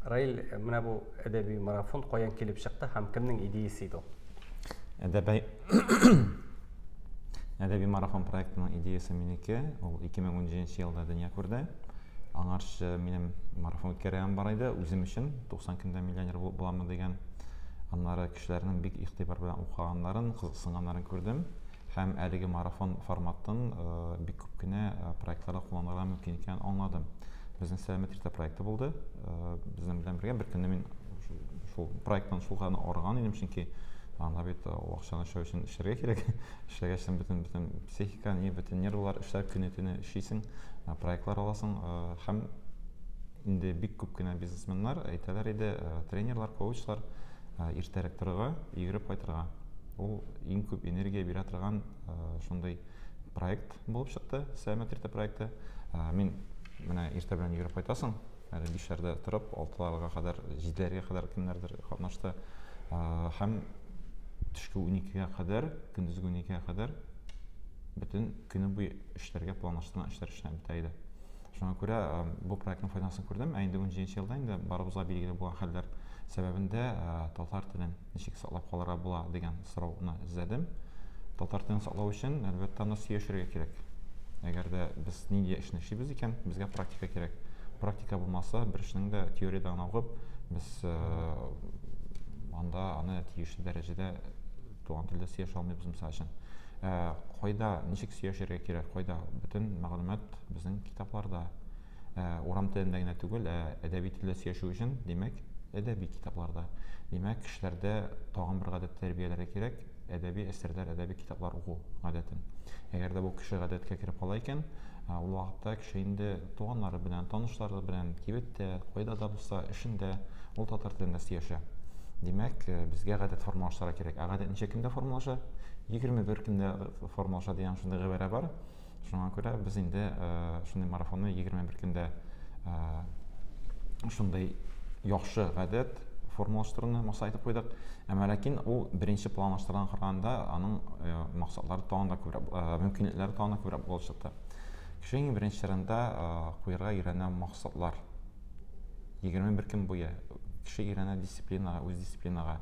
Раил, менә бу әдәби марафон каян килеп чыкты һәм кемнең идеясе иде ул? Әдәби марафон проектының идеясы минеке. Ул 2017 елда дөнья күрде. Аңарчы минем марафон үткәргән бар иде, үзем өчен 90 көндә миллионер буламы дигән. Аннары кешеләрнең бик игътибар белән укыганнарын, кызыксынганнарын күрдем. Һәм әлеге марафон форматын бик күп кенә проектларда кулланырга мөмкин икәнен аңладым. Безнең Сәламәт иртә проекты булды. Безнең белән бергә бер көнне мин шул проекттан шулганы арыган идем, чөнки анда бит акчаны эшләү өчен эшләргә кирәк. Эшләгәчтен бөтен психика, бөтен нервлар эшләр, көне-төне эшлисең, проектлар аласың. Һәм инде бик күп кенә бизнесменнар әйтәләр иде, тренерлар, коучлар иртәрәк торырга, йөгереп кайтырга. Ул иң күп энергия бирә торган шундый проект булып чыкты, Сәламәт иртә проекты. Мин менә иртә белән йөгереп кайтасың, әле 5:00-дә торып, 6:00-га кадәр, 7:00-гә кадәр кемнәрдер катнашты. Һәм төшке 12:гә кадәр, көндезге 12:гә кадәр бөтен көне буе эшләргә планлаштырган эшләр эшләнеп бетә иде. Шуңа күрә бу проектның файдасын күрдем. Инде 17 елда инде барыбызга билгеле булган хәлләр сәбәбендә татар телен ничек саклап калырга була дигән сорауны эзләдем. Татар телен саклау өчен әлбәттә аны сөйләшергә кирәк. Әгәр дә без нинди эшне эшлибез икән, безгә практика кирәк. Практика булмаса, бер эшнең дә теориядән угып, без анда аны тиешле дәрәҗәдә туган телдә сөйләшә алмыйбыз мисал өчен. Кайда ничек сөйләшергә кирәк, кайда бөтен мәгълүмат безнең китапларда. Урам телендә генә түгел, әдәби телдә сөйләшү өчен, димәк, әдәби китапларда. Димәк, кешеләрдә тагын бер гадәт тәрбияләргә кирәк, әдәби әсәрләр, әдәби китаплар уку гадәтен. Әгәр дә бу кеше гадәткә кирип кала икән, ул вакытта кеше инде туганнары белән, танышлары белән, кибеттә, кайда да булса эшендә ул татар телендә сөйләшә. Димәк, безгә гадәт формалаштыра кирәк. Гадәт ничә көндә формалаша? 21 көндә формалаша дигән шундый гыйбарә бар. Шуңа күрә без инде шундый марафонны 21 көндә шундый яхшы гадәт формалаштыруны максат итеп куйдык. Әмма ләкин ул беренче планлаштырган караганда аның максатлары тагын да күбрәк, мөмкинлекләре тагын да күбрәк булып чыкты. Кешенең беренчеләрендә куярга өйрәнә максатлар. 21 көн буе кеше өйрәнә дисциплинага, үз дисциплинага.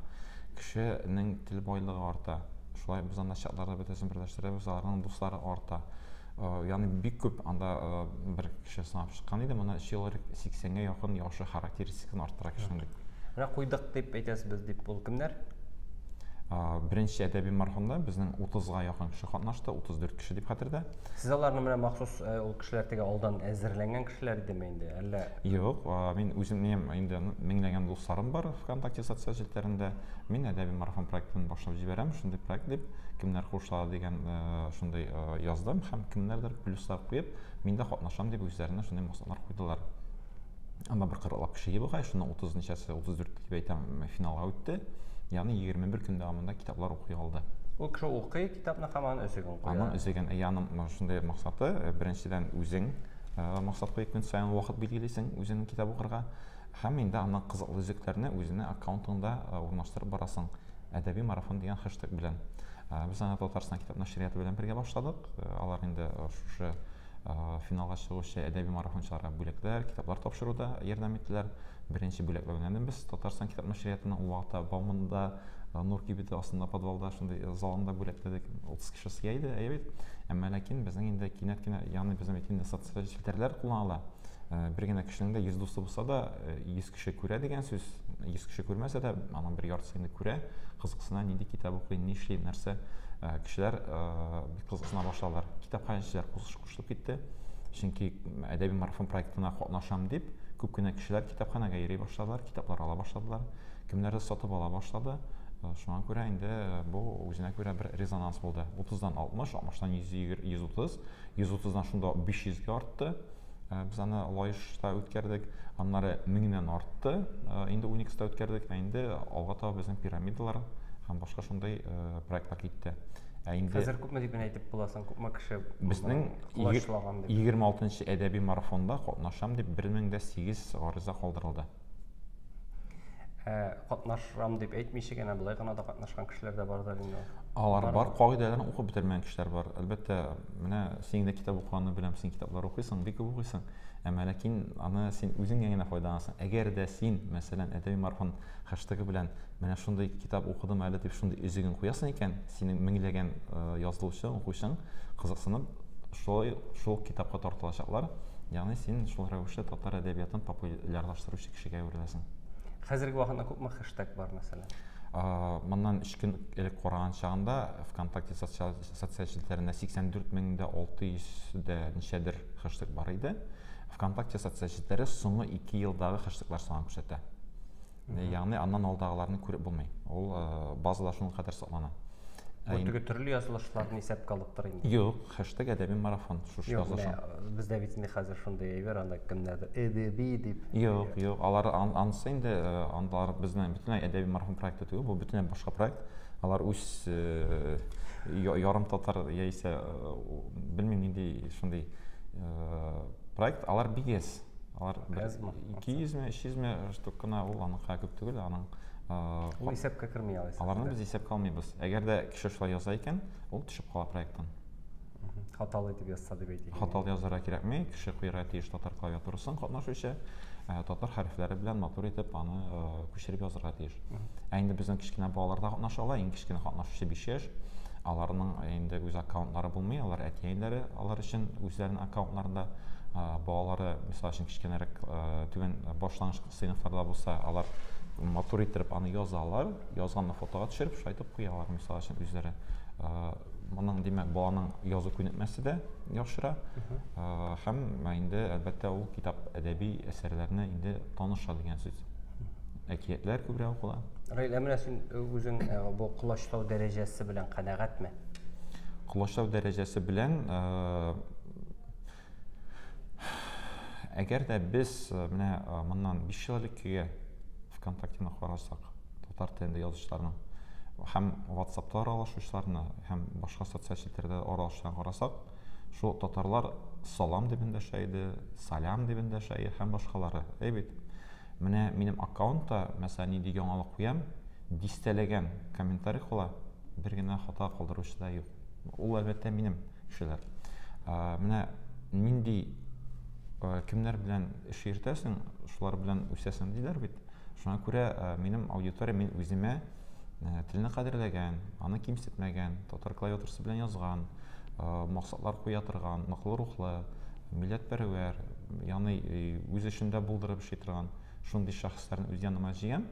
Кешенең тел байлыгы арта. Шулай без анда чатларда бөтәсен берләштерәбез, аларның дуслары арта. Ягъни бик күп анда бер кеше сынап чыккан иде, моны 3 ел 80-гә якын яхшы характеристиканы арттыра кешенең. Менә куйдык дип әйтәсез дип ул кемнәр? Беренче әдәби марафонда безнең 30-га якын кеше катнашты, 34 кеше дип хәтердә. Сез аларны менә махсус ул кешеләр тегә алдан әзерләнгән кешеләр идеме инде, әллә? Юк, мин үземнең инде меңләгән дусларым бар ВКонтакте социаль җилтәрендә. Мин әдәби марафон проектын башлап җибәрәм, шундый проект дип, кемнәр кушыла дигән шундый яздым һәм кемнәрдер плюслар куеп, мин дә катнашам дип үзләренә шундый максатлар куйдылар. Анда бер 40 кеше булган, шуның 30 ничәсе, 34 дип әйтәм, финалга үтте. Ягъни 21 көндә амында китаплар укый алды. Ул кеше укый китапны һәм аны өзегән куя. Аны өзегән, ягъни шундый максаты, беренчедән үзең максат куеп көн саен вакыт билгелисең үзеңнең китап укырга, һәм инде аның кызыклы үзекләрне үзеңнең аккаунтыңда урнаштырып барасың. Әдәби марафон дигән хэштег белән. Без аны Татарстан китап нәшрияты белән бергә башладык. Алар инде шушы финалга чыгучы әдәби марафончыларга бүләкләр, китаплар тапшыруда ярдәм иттеләр. Беренче бүләкләүдән без Татарстан китап нәшриятының ул вакытта Бауманда, Нур кибете астында подвалда шундый залында бүләкләдек, 30 кеше сыя иде, әйбәт. Әмма ләкин безнең инде кинәт кенә, ягъни безнең инде социаль җилтәрләр кулланыла. Бер генә кешенең дә 100 дусы булса да 100 кеше күрә дигән сүз. 100 кеше күрмәсә дә аның бер яртысы инде күрә, кызыксына, нинди китап укый, ни эшли, нәрсә. Кешеләр бик кызыксына башладылар. Китапханәчеләр кушылып китте. Чөнки әдәби марафон проектына катнашам дип, күп кенә кешеләр китапханәгә йөри башладылар, китаплар ала башладылар. Кемнәрдер сатып ала башлады. Шуңа күрә инде бу үзенә күрә бер резонанс булды. 30-дан 60, 60-тан 130, 130-дан шунда 500-гә артты. Без аны лаешта үткәрдек. Аннары 1000-нән артты. Инде 12-ста үткәрдек. Инде алга таба безнең пирамидалар һәм башка шундый проектлар китте. Хәзер күпме дип әйтеп буласың, күпме кеше безнең 26-нчы әдәби марафонда катнашам дип 1008 гариза калдырылды. Катнашам дип әйтмичә генә болай гына да катнашкан кешеләр дә бардар инде. Алар бар, кагыйдәләрне укып бетермәгән кешеләр бар. Әлбәттә, менә син дә китап укыганны беләм, син китаплар укыйсың, бик күп укыйсың. Әмма ләкин аны син үзеңә генә файдалансаң. Әгәр дә син, мәсәлән, әдәби марафон хэштегы белән менә шундый китап укыдым әле дип шундый үзегең куясың икән, синең меңләгән язылучы, укучың кызыксынып шул китапка тартылачаклар. Ягъни син шул рәвешле татар әдәбиятын популярлаштыручы кешегә әвереләсең. Хәзерге вакытта күпме хэштег бар мәсәлән? Моннан 3 көн элек караган чагында ВКонтакте социаль челтәрендә 84,600 ничәдер хэштег бар иде. ВКонтакте социаль челтәре соңгы 2 елдагы хэштеглар санын күрсәтә. Ягъни аннан алдагыларны күреп булмый. Ул базада шуның кадәр саклана. Бу төрле язылышларны исәпкә алып тора инде. Юк, хэштег әдәби марафон шушы язылышы. Бездә бит инде хәзер шундый әйбер, анда кемнәрдер әдәби дип. Юк, алар анысы инде андалар безнең бөтенләй әдәби марафон проекты түгел, бу бөтенләй башка проект. Алар үз ярым татар яисә белмим нинди шундый проект, алар бигез. Алар 200 300 штук кына ул аның күп түгел, аның ул исәпкә керми алайса. Аларны без исәпкә алмыйбыз. Әгәр дә кеше шулай яза икән, ул төшеп кала проекттан. Хаталы итеп язса дип әйтик. Хаталы язарга кирәкми, кеше куярга тиеш татар клавиатурасын катнашучы, татар хәрефләре белән матур итеп аны күчереп язарга тиеш. Инде безнең кичкенә балалар да катнашалар, иң кичкенә катнашучы 5 яшь. Аларның инде үз аккаунтлары булмый, алар әтиәйләре алар өчен үзләренең аккаунтларында балалары, мисал өчен кичкенәрәк түбән башлангыч сыйныфларда булса, алар матур итеп аны язалар, язганны фотога төшереп шайтып куялар, мисал өчен үзләре. Моның димәк баланың язу күнекмәсе дә яхшыра. Һәм инде әлбәттә ул китап әдәби әсәрләрне инде таныша дигән сүз. Әкиятләр күбрәк укыла. Раил, менә син үзең бу кулачлау дәрәҗәсе белән канәгатьме? Кулачлау дәрәҗәсе белән әгәр дә без менә моннан 5 ел элеккегә ВКонтактены карасак, татар телендә язучыларның һәм WhatsApp'та аралашучыларны, һәм башка социаль челтәрдә аралашучыларны карасак, шул татарлар салам дип эндәшә иде, салям дип эндәшә һәм башкалары. Бит. Менә минем аккаунтта, мәсәлән, нинди яңалык куям, дистәләгән комментарий кала, бер генә хата калдыручы да юк. Ул әлбәттә минем кешеләр. Менә нинди кемнәр белән эш йөртәсең, шулар белән үсәсең диләр бит. Шуңа күрә минем аудитория мен үземә телне кадерләгән, аны кимсетмәгән, татар клавиатурасы белән язган, максатлар куя торган, ныклы рухлы, милләтпәрвәр, ягъни үз эшендә булдырып эшли торган шундый шәхесләрне үз яныма җыям,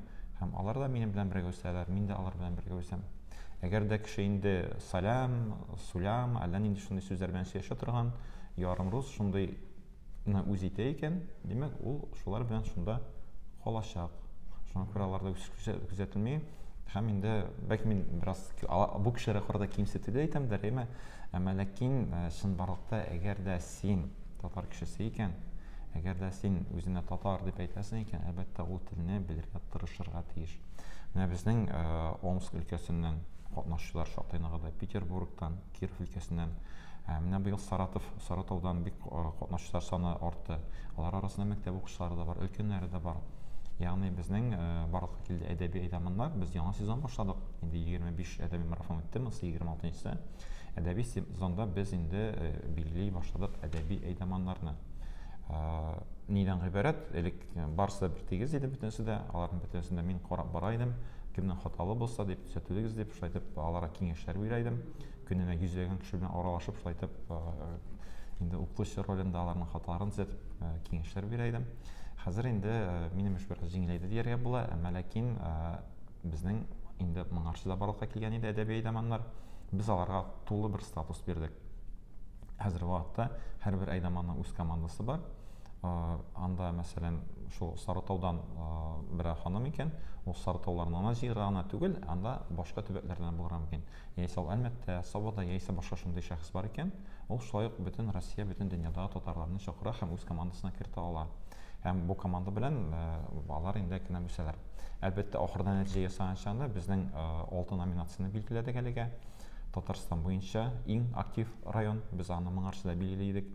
һәм алар да минем белән бергә үсәләр, мин дә алар белән бергә үсәм. Әгәр дә кеше инде салям, сулям, әллә нинди шундый сүзләр белән сөйләшә торган, ярым рус шундый үз итә икән, димәк, ул шулар белән шунда калачак. Шуңа күрә аларда күзәтелми, һәм инде бәлки мин бераз бу кешеләргә карата кимсетү дә әйтәм дә, әмма ләкин чынбарлыкта әгәр дә син татар кешесе икән, әгәр дә син үзеңне татар дип әйтәсең икән, әлбәттә ул телне белергә тырышырга тиеш. Менә безнең Омск өлкәсеннән катнашучылар шактый ныгыды, Петербургтан, Киров өлкәсеннән, менә быел Саратовдан бик катнашучылар саны артты. Алар арасында мәктәп укучылары да бар, өлкәннәре дә бар. Ягъни безнең барлыкка килде әдәби әйдәманнар, без яңа сезон башладык. Инде 25 әдәби марафон үтте, 26-нчысы. Әдәби сезонда без инде билгели башладык әдәби әйдәманнарны. Нидән гыйбарәт? Элек барысы бер тигез иде бөтенесе дә, аларның бөтенесендә мин карап бара идем. Кемнең хаталы булса дип төзәтегез дип шулайтып аларга киңәшләр бирә идем. Көненә 100 кеше белән аралашып шулайтып инде укытучы ролендә аларның хаталарын төзәтеп киңәшләр бирә идем. Хәзер инде минем эш бераз җиңеләйде дияргә була, әмма ләкин безнең инде моңарчыда барлыкка килгән иде әдәби әйдәманнар. Без аларга тулы бер статус бирдек. Хәзер вакытта һәрбер әйдәманның үз командасы бар. Анда мәсәлән шул Сарытаудан бер ханым икән, ул Сарытауларның җыйрагына түгел, анда башка төбәкләрдән булырга мөмкин. Яисә Әлмәттә, Сабада, яисә башка шундый шәхес бар икән, ул шулай ук бөтен Россия, бөтен дөньядагы татарларны чакыра һәм үз командасына кертә ала. Һәм бу команда белән алар инде кенә үсәләр. Әлбәттә, ахырда нәтиҗә ясаганчанда безнең 6 номинацияны билгеләдек әлегә. Татарстан буенча иң актив район, без аны моңарчыда билгеләйдек.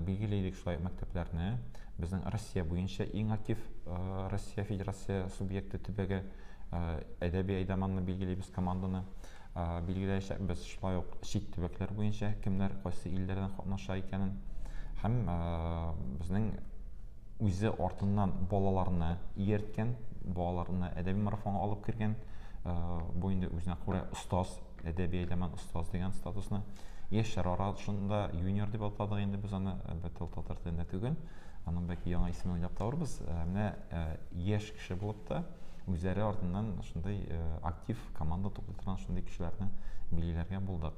Билгеләйдек шулай мәктәпләрне. безнең Россия буенча иң актив Россия Федерация субъекты төбәге әдәби әйдәманны билгеләйбез команданы билгеләячәкбез. Шулай ук чит төбәкләр буенча кемнәр кайсы илләрдән катнаша икәнен һәм безнең үзе артыннан балаларны иярткән, балаларны әдәби марафонга алып кергән, бу инде үзенә күрә остаз, әдәби әйдәман остаз дигән статусны яшьләр арасында юниор дип атадык инде без аны, әлбәттә татар телендә түгел. Аның бәлки яңа исемен уйлап табарбыз. Менә яшь кеше булып та үзләре артыннан шундый актив команда туплый торган шундый кешеләрне билгеләргә булдык.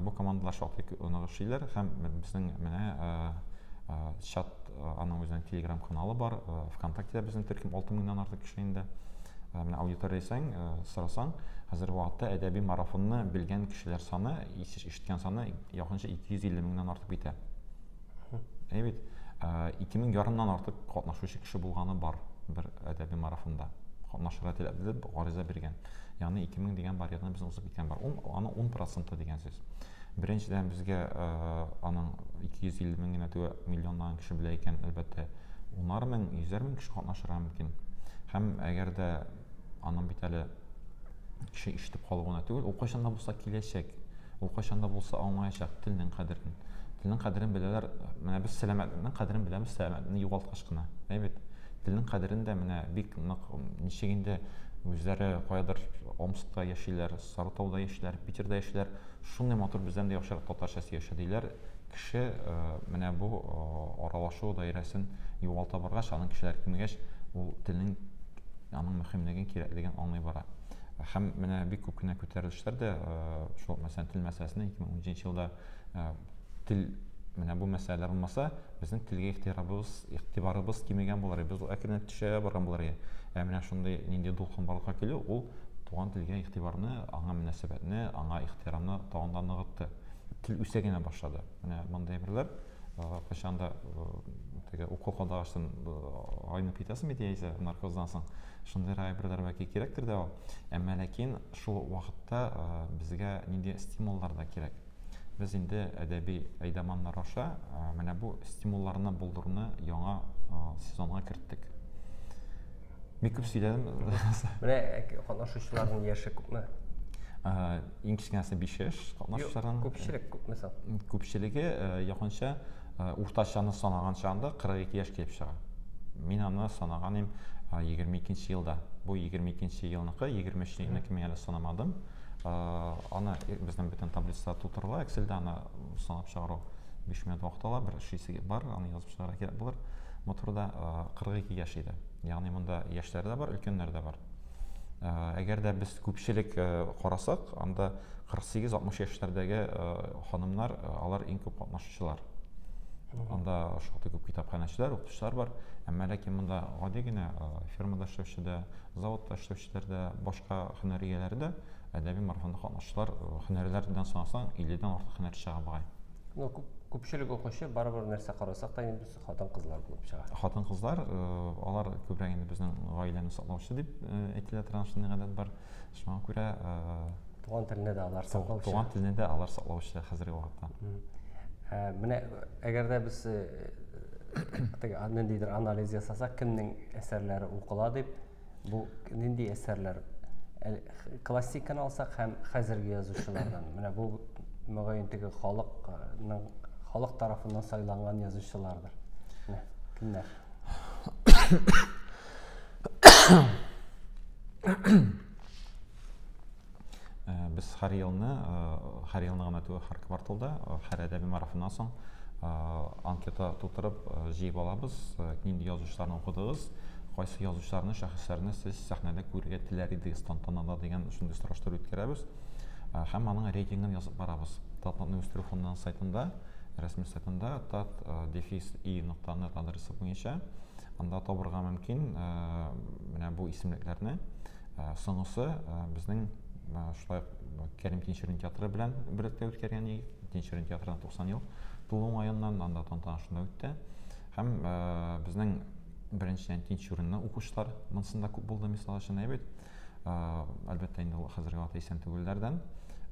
Бу командалар шактый ныгышыйлар һәм безнең менә чат аның үзенең телеграм каналы бар. ВКонтактеда безнең төркем 6000-нан артык кеше инде. Менә аудиториясен сорасаң, хәзерге вакытта әдәби марафонны белгән кешеләр саны, ишеткән саны якынча 250 меңнән артып китә. Әйбит, 2000 ярымнан артык катнашучы кеше булганы бар бер әдәби марафонда. Катнашырга теләп дип гариза биргән. Ягъни 2000 дигән барьерны без узып киткән бар. Аны 10% дигән сүз. Беренчедән безгә аның 250 мең генә түгел миллионнан кеше белә икән, әлбәттә 10 мең, 100 мең кеше катнашырга мөмкин. Һәм әгәр дә аның бит әле кеше ишетеп калуына түгел, ул кайчан да булса киләчәк, ул кайчан да булса аңлаячак телнең кадерен. Телнең кадерен беләләр, менә без сәламәтлекнең кадерен беләбез, сәламәтлекне югалткач кына. Әйбет, телнең кадерен дә менә бик нык ничегендә үзләре каядыр Омскта яшиләр, Сарытауда яшиләр, Питерда яшиләр, шундый матур бездән дә яхшырак татарча сөйләшә диләр. Кеше менә бу аралашу даирәсен югалта баргач, аның кешеләр кимегәч, ул телнең аның мөһимлеген, кирәклеген аңлый бара. Һәм менә бик күп кенә күтәрелешләр дә шул мәсәлән тел мәсьәләсенә 2010 елда тел менә бу мәсьәләләр булмаса, безнең телгә игътибарыбыз кимегән булыр. Без әкренләп төшә барган булыр. Менә шундый нинди дулкын барлыкка килү, ул туган телгә игътибарны, аңа мөнәсәбәтне, аңа ихтирамны тагын да ныгытты. Тел үсә генә башлады. Менә мондай берләр кайчан да теге укол кадагыштан айнып китәсең бит яисә наркоздан соң. Шундый берләр бәлки кирәктер дә. Әмма ләкин шул вакытта безгә нинди стимуллар да кирәк. Без инде әдәби әйдәманнар аша менә бу стимулларны булдыруны яңа сезонга керттек. Бик күп сөйләдем. Менә катнашучыларның яше күпме? Иң кечкенәсе 5 яшь катнашучыларның. Күпчелек күпме? Күпчелеге якынча уртачаны санаган чагында 42 яшь килеп чыга. Мин аны санаганым 22 елда. Бу 22 елныкы, 23 елныкы мин әле санамадым. Аны безнең бөтен таблицада тутырыла, Excel'дә аны санап чыгару 5 минут вакыт ала, бер шисе бар, аны язып чыгарга кирәк булыр. Моторда 42 яшь иде. Ягъни монда яшьләр дә бар, өлкәннәр дә бар. Әгәр дә без күпчелек карасак, анда 48-60 яшьләрдәге ханымнар, алар иң күп катнашучылар. Анда шактый күп китапханәчеләр, укытучылар бар. Әмма ләкин монда гади генә фермада эшләүчеләр, заводта эшләүчеләр дә, башка һөнәр ияләре дә әдәби марафонда катнашучылар, һөнәрләрдән санасаң 50-дән артык һөнәр чыга багай. Ну, күпчелек укучы барыбер нәрсә карасак та инде без хатын-кызлар булып чыга. Хатын-кызлар, алар күбрәк инде безнең гаиләне саклаучы дип әйтелә торган шундый гадәт бар. Шуңа күрә туган телне дә алар саклаучы. Туган телне дә алар саклаучы хәзерге вакытта. Менә әгәр дә без теге ниндидер анализ ясасак, кемнең әсәрләре укыла дип, бу нинди әсәрләр классиканы алсак һәм хәзерге язучылардан. Менә бу мөгаен теге халык тарафыннан сайланган язучылардыр. Кемнәр? Без һәр елны гына түгел, һәр кварталда, һәр әдәби марафоннан соң анкета тутырып җыеп алабыз. Нинди язучыларны укыдыгыз, кайсы язучыларны, шәхесләрне сез сәхнәдә күрергә теләр идегез тантанада дигән шундый сораштыру үткәрәбез. Һәм аның рейтингын язып барабыз. Татнаны үстерү фондының сайтында, рәсми сайтында tat-i.net адресы буенча анда табырга мөмкин менә бу исемлекләрне. Соңгысы безнең шулай Кәрим Тинчурин театры белән бергә үткәргән Тинчурин театрына 90 ел тулуң аеннан анда тантана шунда үтте. Һәм безнең беренчедән Тинчуринны укучылар монсында күп булды, мисал өчен әйбит. Әлбәттә инде хәзерге вакытта исән түгелләрдән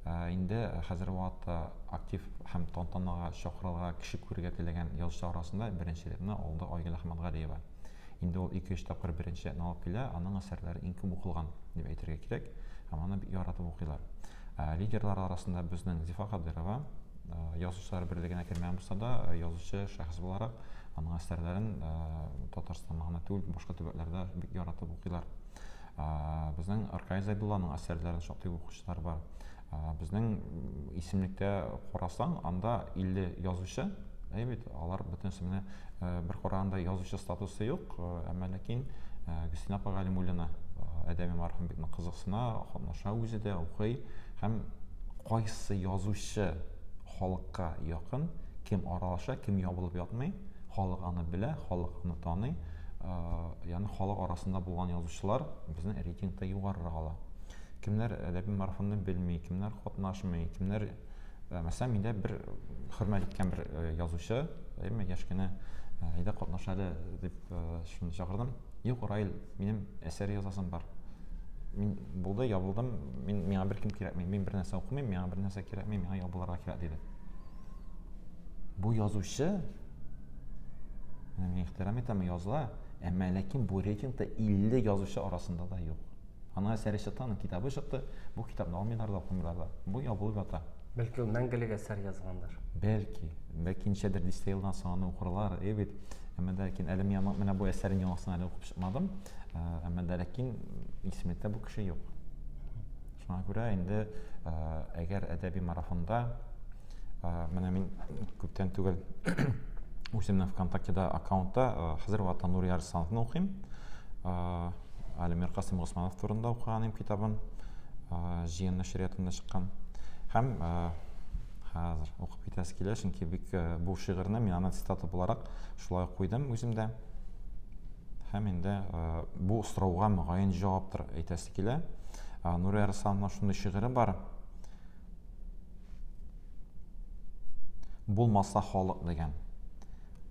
инде хәзерге вакытта актив һәм тантанага чакырылган кеше күрергә теләгән язучылар арасында беренчеләрне алды Айгөл Әхмәтгалиева. Инде ул 2-3 тапкыр беренче алып килә, аның әсәрләре иң күп укылган дип әйтергә кирәк, һәм аны бик яратып укыйлар. Лидерлар арасында безнең Зифа Кадырова, язучылар берлегенә кермәгән булса да, язучы шәхес буларак аның әсәрләрен Татарстанда гына түгел, башка төбәкләрдә бик яратып укыйлар. Безнең Аркай Зайдулланың әсәрләрен шактый укучылар бар. Безнең исемлектә карасаң, анда 50 язучы, бит алар бөтенесе менә бер караганда язучы статусы юк, әмма ләкин Гөлсинә апа Галимуллина әдәби мәрхүм бик кызыксына, катнаша үзе дә укый һәм кайсы язучы халыкка якын, кем аралаша, кем ябылып ятмый, халык аны белә, халык аны таный, ягъни халык арасында булган язучылар безнең рейтингта югарырак ала. Кемнәр әдәби марафонны белми, кемнәр катнашмый, кемнәр мәсәлән миндә бер хөрмәт иткән бер язучы, яшь кенә әйдә катнаша әле дип шуны чакырдым. Юк, Раил, минем әсәр язасым бар. Мин булды, ябылдым, миңа бер кем кирәкми, мин бер нәрсә укымыйм, миңа бер нәрсә кирәкми, миңа ябылырга кирәк диде. Бу язучы мин ихтирам итәм, языла, әмма ләкин бу рейтингта 50 язучы арасында да юк. Аның әсәре чыкты, аның китабы чыкты, бу китапны алмыйлар да, укымыйлар да. Бу ябылып ята. Бәлки ул мәңгелек әсәр язгандыр. Бәлки ничәдер дистә елдан соң аны укырлар, бит. Әмма ләкин әле менә бу әсәрен яңасын әле укып чыкмадым. Әмма ләкин исемлектә бу кеше юк. Шуңа күрә инде әгәр әдәби марафонда менә мин күптән түгел үземнең ВКонтактеда аккаунтта хәзер вакытта Нури Арслановны укыйм. Әле Миркасым Госманов турында укыган китабын җыен нәшриятында чыккан. Һәм хәзер укып китәсе килә, чөнки бик бу шигырьне мин аны цитата буларак шулай куйдым үземдә. Һәм инде бу сорауга мөгаен җаваптыр әйтәсе килә. Нури Арслановның шундый шигыре бар. Булмаса халык дигән.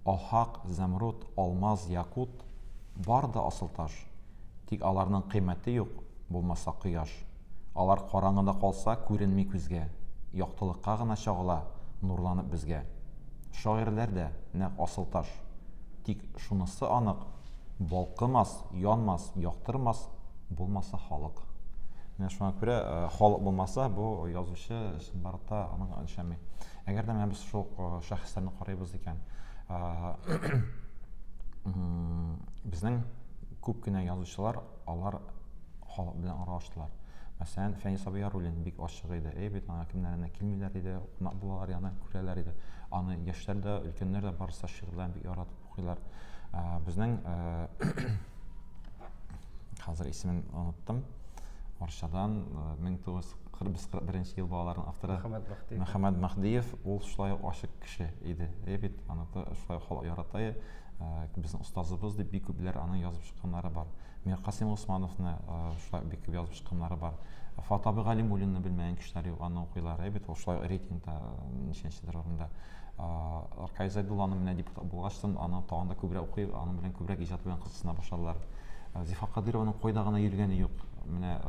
Ахак, замруд, алмаз, якут бар да асыл таш. Тик аларның кыйммәте юк, булмаса кояш. Алар караңгыда калса күренми күзгә. Яктылыкка гына чагыла, нурланып безгә. Шагыйрьләр дә нәкъ асыл таш. Тик шунысы анык, балкымас, янмас, яктырмас, булмаса халык. Менә шуңа күрә халык булмаса, бу язучы чынбарда аның өлчәми. Әгәр дә без шул шәхесләрне карыйбыз икән, безнең күп кенә язучылар, алар халык белән аралаштылар. Мәсәлән, Фәнис Абыяруллин бик ачык иде. Бит аңа кемнәренә килмиләр иде, кунак булалар яна күрәләр иде. Аны яшьләр дә, өлкәннәр дә барысы шигырьләрен бик яратып укыйлар. Безнең хәзер исемен оныттым. Арчадан 1941 ел балаларының авторы Мөхәммәд Мәхдиев, ул шулай ачык кеше иде. Бит аны шулай халык ярата. Безнең устазыбыз дип бик күпләр аны язып чыкканнары бар. Миркасым Госмановны шулай бик күп язып чыкканнары бар. Фатабы Галимуллинны белмәгән кешеләр юк, аны укыйлар. Бит ул шулай рейтингта ничәнчедер урында. Аркай Зайдулланы менә депутат булгачтан аны тагында күбрәк укый, аның белән күбрәк иҗат белән кызыксына башладылар. Зифа Кадырованың кайда гына йөргәне юк. Менә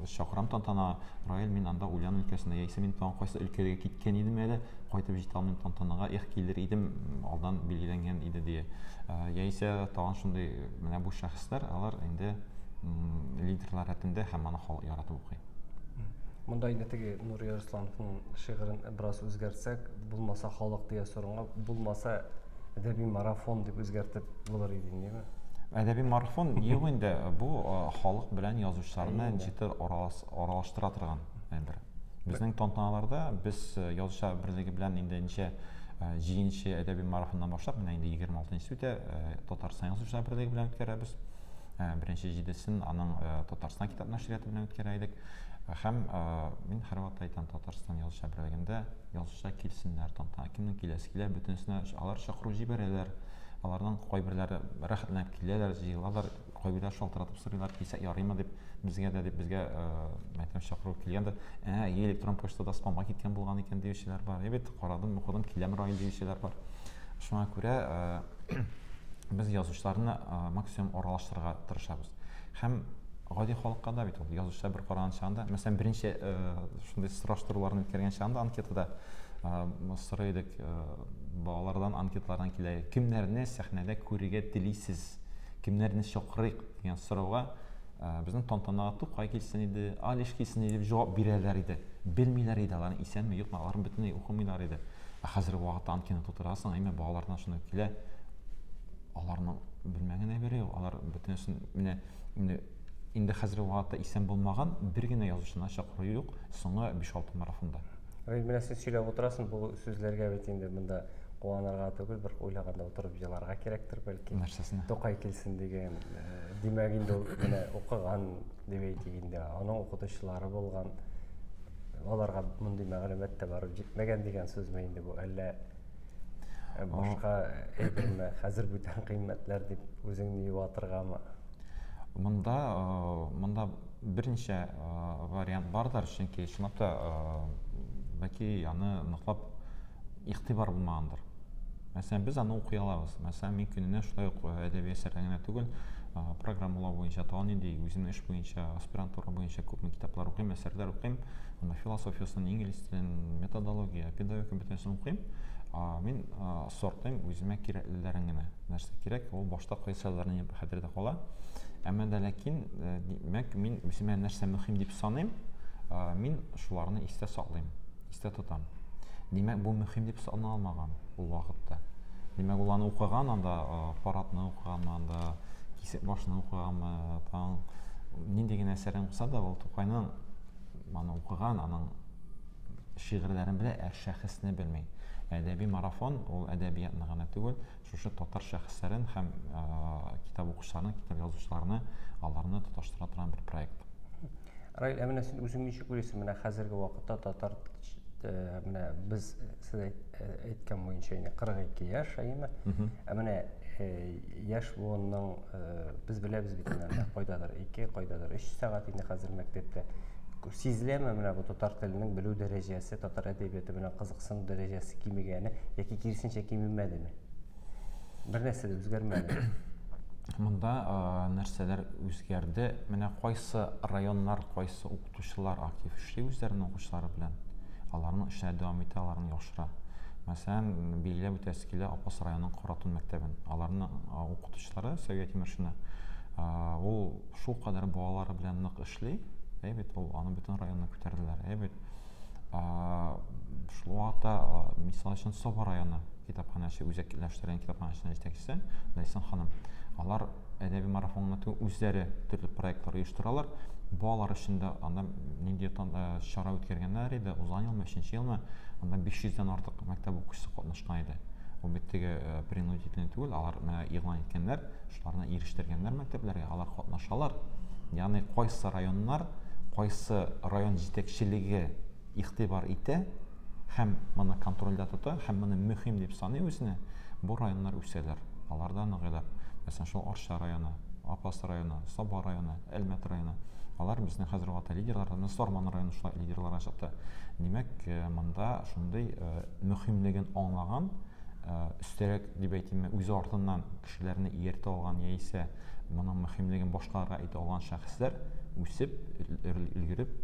чакырам тантана, Раил, мин анда Ульян өлкәсендә, яисә мин тагын кайсы өлкәгә киткән идем әле, кайтып җитә алмыйм тантанага, килер идем, алдан билгеләнгән иде дия. Яисә тагын шундый менә бу шәхесләр, алар инде лидерлар рәтендә һәм аны халык яратып укый. Монда инде теге Нури Арслановның шигырен бераз үзгәртсәк, булмаса халык дигән сорауга, булмаса әдәби марафон дип үзгәртеп булыр иде, инде. Әдәби марафон юк инде, бу халык белән язучыларны җитер аралаштыра торган бер. Безнең тантаналарда без язучылар берлеге белән инде ничә җыенчы әдәби марафоннан башлап, менә инде 26-нчы үтә Татарстан язучылар берлеге белән үткәрәбез. Беренче җидесен аның Татарстан китап нәшрияты белән үткәрә идек. Һәм мин һәрвакыт әйтәм, Татарстан язучылар берлегендә язучылар килсеннәр, тантана кемнең киләсе килә, бөтенесенә алар чакыру җибәрәләр. Аларның кайберләре рәхәтләнеп киләләр, җыелалар, кайберләр шалтыратып сорыйлар, килсә ярыймы дип, безгә мәктәп чакыру килгәндә, электрон почтада спамга киткән булган икән диючеләр бар. Бит карадым, укыдым, киләм Раил диючеләр бар. Шуңа күрә без язучыларны максимум аралаштырырга тырышабыз. Һәм гади халыкка да бит ул язучы бер караган чагында, мәсәлән, беренче шундый сораштыруларны үткәргән чагында анкетада сорый идек, балалардан анкеталардан килә, кемнәрне сәхнәдә күрергә телисез, кемнәрне чакырыйк дигән сорауга безнең тантанага Тукай килсен иде, Алиш килсен иде дип җавап бирәләр иде. Белмиләр иде, алар исәнме, юкмы, алар бөтенләй укымыйлар иде. Хәзерге вакытта анкетаны тутырасың, әмма балалардан шуны килә, аларның белмәгән әйбере юк, алар бөтенсен менә инде хәзерге вакытта исән булмаган бер генә язучыны чакыру юк, соңгы 5-6 марафонда. Менә сез сөйләп утырасың, бу сүзләргә бит инде монда куанырга түгел, бер уйлаганда утырып җыларга кирәктер бәлки. Нәрсәсенә? Тукай килсен дигән, димәк инде менә укыган дип әйтик инде, аның укытучылары булган, аларга мондый мәгълүмат та барып җитмәгән дигән сүзме инде бу, әллә башка әйберме, хәзер бүтән кыйммәтләр дип үзеңне юатыргамы? Монда берничә вариант бардыр, чөнки чынлап та бәлки аны ныклап игътибар булмагандыр. Мәсәлән, без аны укый алабыз. Мәсәлән, мин көненә шулай ук әдәби әсәрләр генә түгел, программалау буенча, тагын инде үземнең эш буенча, аспирантура буенча күпме китаплар укыйм, әсәрләр укыйм, анда философиясын, инглиз телен, методология, педагогика бөтенсен укыйм. Мин сортлыйм үземә кирәклеләрен генә. Нәрсә кирәк, ул башта кайсыларны хәтердә кала. Әмма дә ләкин, димәк, мин үземә нәрсә мөһим дип саныйм, мин шуларны истә саклыйм, истә тотам. Димәк, бу мөһим дип санала алмаган ул вакытта. Димәк, ул аны укыган, анда паратны укыган, анда кисек башны укыганмы, таң нинди генә әсәрен укыса да, ул Тукайның аны укыган, аның шигырьләрен белә, шәхесне белми. Әдәби марафон ул әдәбиятны гына түгел, шушы татар шәхесләрен һәм китап укучыларны, китап язучыларны, аларны тоташтыра торган бер проект. Раил, менә син үзең ничек күрәсең, менә хәзерге вакытта татар менә без сез әйткән буенча 42 яшь, әйеме? Менә яшь буынның без беләбез бит инде, кайдадыр 2, кайдадыр 3 сәгать инде хәзер мәктәптә. Сизеләме менә бу татар теленең белү дәрәҗәсе, татар әдәбияты белән кызыксыну дәрәҗәсе кимегәне, яки киресенчә кимемәдеме? Бер нәрсә дә үзгәрмәде. Монда нәрсәләр үзгәрде. Менә кайсы районнар, кайсы укытучылар актив эшли үзләренең укучылары белән. Аларның эшенә дәвам итә, аларны яхшыра. Мәсәлән, билгеләп үтәсе килә Апас районының Каратун мәктәбен. Аларның укытучылары Сәвия Тимершина. Ул шул кадәр балалары белән нык эшли. Әйбет, ул аны бөтен районны күтәрделәр. Әйбет. Шул вакытта, мисал өчен, Соба районы китапханәче, үзәкләштергән китапханәче җитәкчесе Ләйсән ханым. Алар әдәби марафонны үзләре төрле проектлар оештыралар. Балалар өчен дә анда нинди чара үткәргәннәр иде, узган елмы, 3нче елмы, анда 500-дән артык мәктәп укучысы катнашкан иде. Ул биттеге принудительный түгел, алар менә игълан иткәннәр, шуларны ирештергәннәр мәктәпләргә, алар катнашалар. Ягъни кайсы районнар, кайсы район җитәкчелеге игътибар итә һәм моны контрольдә тота, һәм моны мөһим дип саный үзенә, бу районнар үсәләр. Аларда ныгыйлар. Мәсәлән, шул Арча районы, Апас районы, Саба районы, Әлмәт районы. Алар безнең хәзер вакытта лидерлар, Сарман районы шулай лидерларга чыкты. Димәк, монда шундый мөһимлеген аңлаган, өстәрәк дип әйтим, үзе артыннан кешеләрне ияртә алган яисә моның мөһимлеген башкаларга әйтә алган шәхесләр үсеп, өлгереп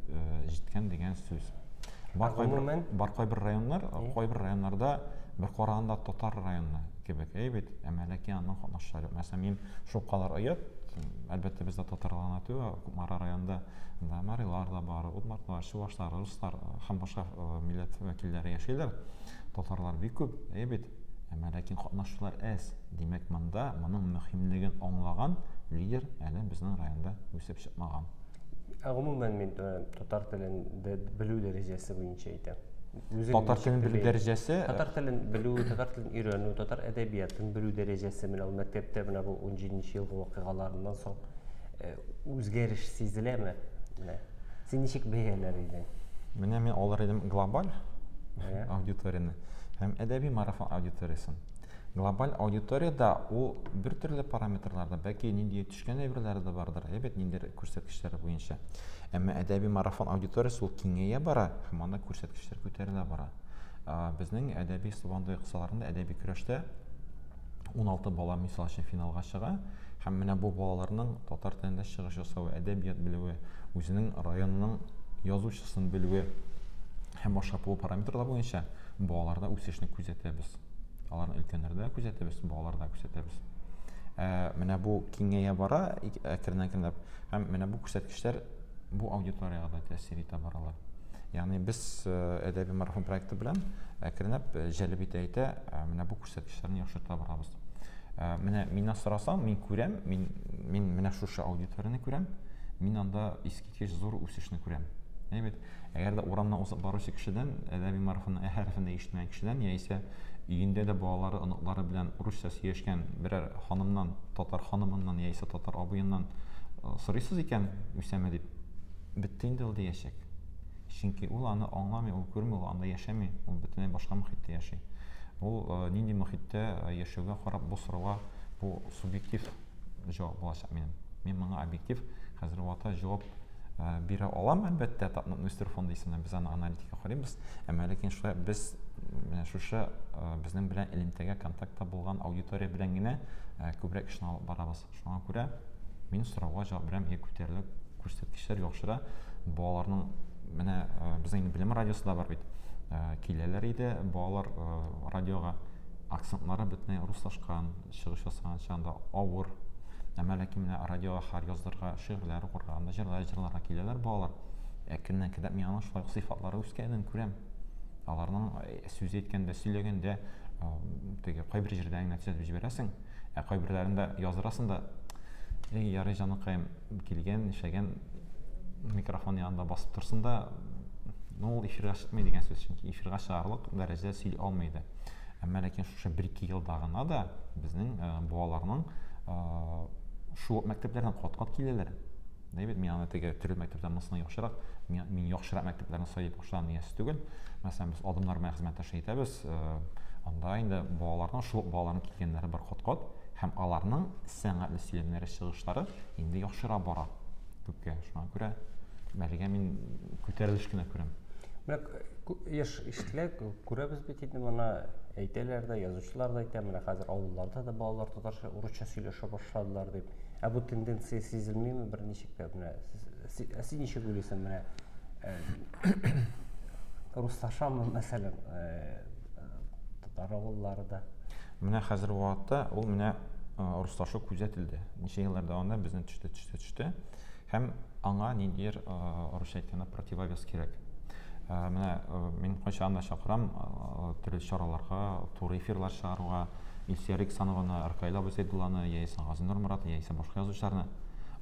җиткән дигән сүз. Бар кайбер районнар, кайбер районнарда бер караганда татар районы кебек, әйбет, әмма ләкин аның катнашчылары. Мәсәлән, мин шул кадәр аят, әлбәттә бездә татарларга түгел, Мара районында марилар да бар, удмуртлар, чуашлар, руслар һәм башка милләт вәкилләре яшиләр. Татарлар бик күп, әйбет, әмма ләкин катнашчылар әз. Димәк, монда моның мөһимлеген аңлаган лидер әле безнең районда үсеп чыкмаган. Гомумән мин татар телен белү дәрәҗәсе буенча әйтәм. Татар телен белү дәрәҗәсе, татар телен белү, татар телен өйрәнү, татар әдәбиятын белү дәрәҗәсе менә ул мәктәптә менә бу 17нче елгы вакыйгаларыннан соң үзгәреш сизеләме? Син ничек бәяләр идең? Менә мин алар идем глобаль аудиторияны һәм әдәби марафон аудиториясын. Глобаль аудиторияда ул бер төрле параметрларда, бәлки нинди төшкән әйберләре дә бардыр, әйбәт, ниндидер күрсәткечләре буенча. Әмма әдәби марафон аудиториясы ул киңәя бара, һәм анда күрсәткечләр күтәрелә бара. Безнең әдәби сабан кысаларында, әдәби көрәштә 16 бала мисал өчен финалга чыга һәм менә бу балаларның татар телендә чыгыш ясавы, әдәбият белүе, үзенең районының язучысын белүе һәм башка параметрлар буенча балаларда үсешне күзәтәбез. Аларны өлкәннәрдә күзәтәбез, балаларда күзәтәбез. Менә бу киңәя бара, әкрен-әкренләп, һәм менә бу күрсәткечләр бу аудиторияга да тәэсир итә баралар. Ягъни без әдәби марафон проекты белән әкренләп җәлеп итә, менә бу күрсәткечләрне яхшырта барабыз. Менә миннән сорасаң, мин күрәм, мин менә шушы аудиторияны күрәм, мин анда искиткеч зур үсешне күрәм. Әйбәт, әгәр дә урамнан узып баручы кешедән, әдәби марафонның хәрефен ишетмәгән кешедән, яисә өендә дә балалары, оныклары белән урысча сөйләшкән берәр ханымнан, татар ханымыннан яисә татар абыеннан сорыйсыз икән, үсәме дип, бетте инде ул дияшәк. Чөнки ул аны аңламый, ул күрми, ул анда яшәми, ул бөтенләй башка мөхиттә яши. Ул нинди мөхиттә яшәүгә карап бу сорауга бу субъектив җавап булачак минем. Мин моңа объектив хәзер вакытта җавап бирә алам, әлбәттә, Татнефть фонды исемендә без аны аналитика карыйбыз. Әмма ләкин шулай без шушы безнең белән элемтәгә контактта булган аудитория белән генә күбрәк эшне алып барабыз. Шуңа күрә мин сорауга җавап бирәм, күтәрелеп күрсәткечләр яхшыра. Балаларның менә безнең Белем радиосы да бар бит. Киләләр иде, балалар радиога акцентлары бөтенләй руслашкан, чыгыш ясаган чагында авыр. Әмма ләкин менә радиога һәр яздырга, шигырьләр укырга, анда җырларга киләләр балалар. Әкрен-әкрен мин аның шулай сыйфатлары үскәнен күрәм. Аларның сүз әйткәндә, сөйләгәндә теге кайбер җирдә нәтиҗә җибәрәсең, кайберләрендә яздырасың да, ярый җаныкаем, килгән, эшләгән микрофон янында басып торсын да, ул эфирга чыкмый дигән сүз, чөнки эфирга чыгарлык дәрәҗәдә сөйли алмайды. Әмма ләкин шушы 1-2 елда гына да безнең балаларның шул мәктәпләрдән кат-кат киләләр. Әйбәт, мин аны теге төрек мәктәптән мисны яхшырак, мин яхшырак мәктәпләрне сайлап башлаган ниясе түгел. Мәсәлән, без адымнар белән хезмәттәш итәбез. Анда инде балаларның шул балаларның килгәннәре бар кат-кат һәм аларның сәнгатьле сөйләмнәре, чыгышлары инде яхшыра бара. Күпкә. Шуңа күрә мәлегә мин күтәрелеш кенә күрәм. Яш ишетләр күрәбез бит инде моны әйтәләр дә, язучылар да әйтә, менә хәзер авылларда да балалар татарча, урысча сөйләшә башладылар дип. Бу тенденция сизелмиме бер ничек тә менә син ничек уйлыйсың менә руслашамы мәсәлән татар авылларында? Менә хәзер вакытта ул менә руслашу күзәтелде. Ничә еллар дәвамында безнең төште. Һәм аңа ниндидер русча әйткәндә противовес кирәк. Менә мин кайчан да чакырам төрле чараларга, туры эфирлар чыгаруга, Илсөяр Иксанованы, Аркаил Абысайдулланы, яисә Газинур Мурат, яисә башка язучыларны.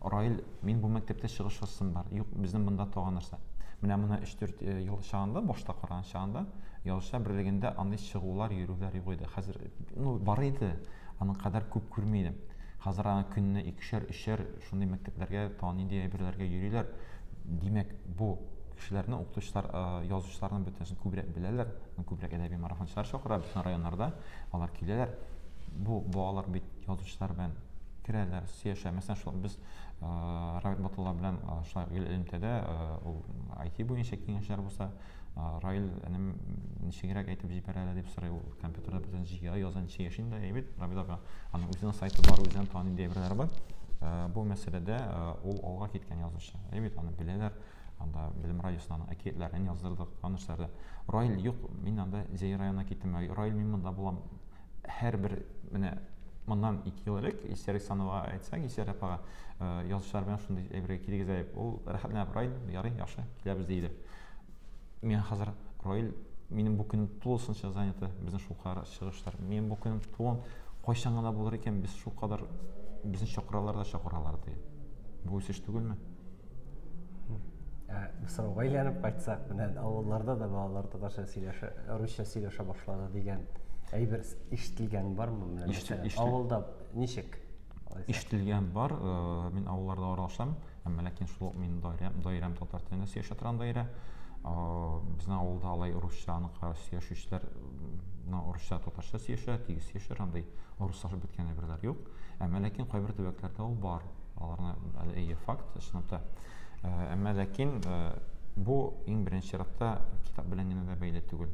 Раил, мин бу мәктәптә чыгыш ясасым бар. Юк, безнең монда тагын нәрсә. Менә моны 3-4 ел чагында, башта караган чагында, язучылар берлегендә андый чыгулар, йөрүләр юк иде. Хәзер бар иде, аның кадәр күп күрмәдем. Хәзер аны көнне 2-3 шундый мәктәпләргә, тагын нинди әйберләргә йөриләр. Димәк, бу кешеләрне укытучылар, язучыларның бөтенсен күбрәк беләләр, күбрәк әдәби марафончылар чакыра безнең районнарда, алар киләләр. Бу балалар бит язучылар белән керәләр, сөйләшә. Мәсәлән, шул без Равил Батулла белән шулай элемтәдә ул IT буенча киңәшләр булса, Раил энем ничегрәк әйтеп җибәрәләр дип сорый, ул компьютерда бөтен җигә язан ничә яшендә, әйбәт, Равил ага, аның үзенең сайты бар, үзенең таны дәберләре бар. Бу мәсьәләдә ул алга киткән язучы. Әйбәт, аны беләләр. Анда Белем радиосының әкиятләрен яздырдык, танышларда. Раил юк, мин анда Зәй районына киттем. Раил мин монда булам. Һәрбер менә моннан 2 ел элек Илсөяр Иксанова әйтсәң, Илсөяр апага язучылар белән шундый әйбергә килегез дип, ул рәхәтләнеп Раил, ярый, яхшы, киләбез диде. Мин хәзер Раил минем бу көнне тулысынча занята, безнең шул чыгышлар. Мин бу көнне туган кайчан гына булыр икән, без шул кадәр безне чакыралар ди. Бу үсеш түгелме? Сорауга әйләнеп кайтсак, менә авылларда да балалар татарча сөйләшә, русча сөйләшә башлады дигән әйбер ишетелгән бармы? Менә авылда ничек? Ишетелгән бар, мин авылларда аралашам, әмма ләкин шул мин даирәм татар телендә сөйләшә торган даирә. Безнең авылда алай русчаны сөйләшүчеләр, русча татарча сөйләшә, тигез сөйләшә, андый руслашып беткән әйберләр юк. Әмма ләкин кайбер төбәкләрдә ул бар. Аларны әйе факт, чынлыкта. Әмма ләкин бу иң беренче чиратта китап белән генә дә бәйле түгел,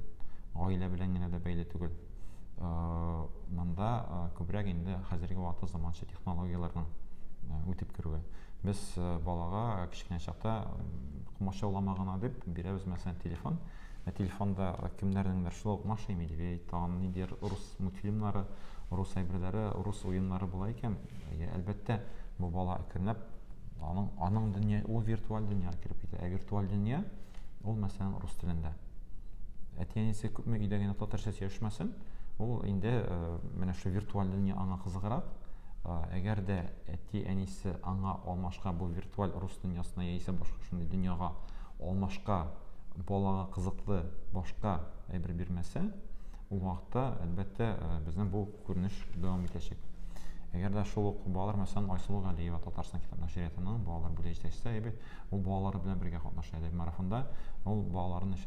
гаилә белән генә дә бәйле түгел. мында күбрәк инде хәзерге вакытта заманча технологияларның үтеп керүе. Без балага кичкенә чакта комачауламагына дип бирәбез мәсәлән телефон. Телефонда кемнәрнеңдер шул Маша и Медведь, тагын нидер рус мультфильмнары, рус әйберләре, рус уеннары була икән. Әлбәттә, бу бала әкренләп аның дөнья, ул виртуаль дөньяга кирип китә. Виртуаль дөнья ул мәсәлән рус телендә. Әти-әнисе күпме өйдә генә татарча сөйләшмәсен, ул инде менә шу виртуаль дөнья аңа кызыграк. Әгәр дә әти-әнисе аңа алмашка бу виртуаль рус дөньясына яисә башка шундый дөньяга алмашка балага кызыклы башка әйбер бирмәсә, ул вакытта әлбәттә безнең бу күренеш дәвам итәчәк. Әгәр дә шул ук балалар мәсәлән Айсылу Галиева Татарстан китап нәшриятының балалар бүлеге җитәкчесе, ул балалары белән бергә катнаша әдәби марафонда, ул балаларны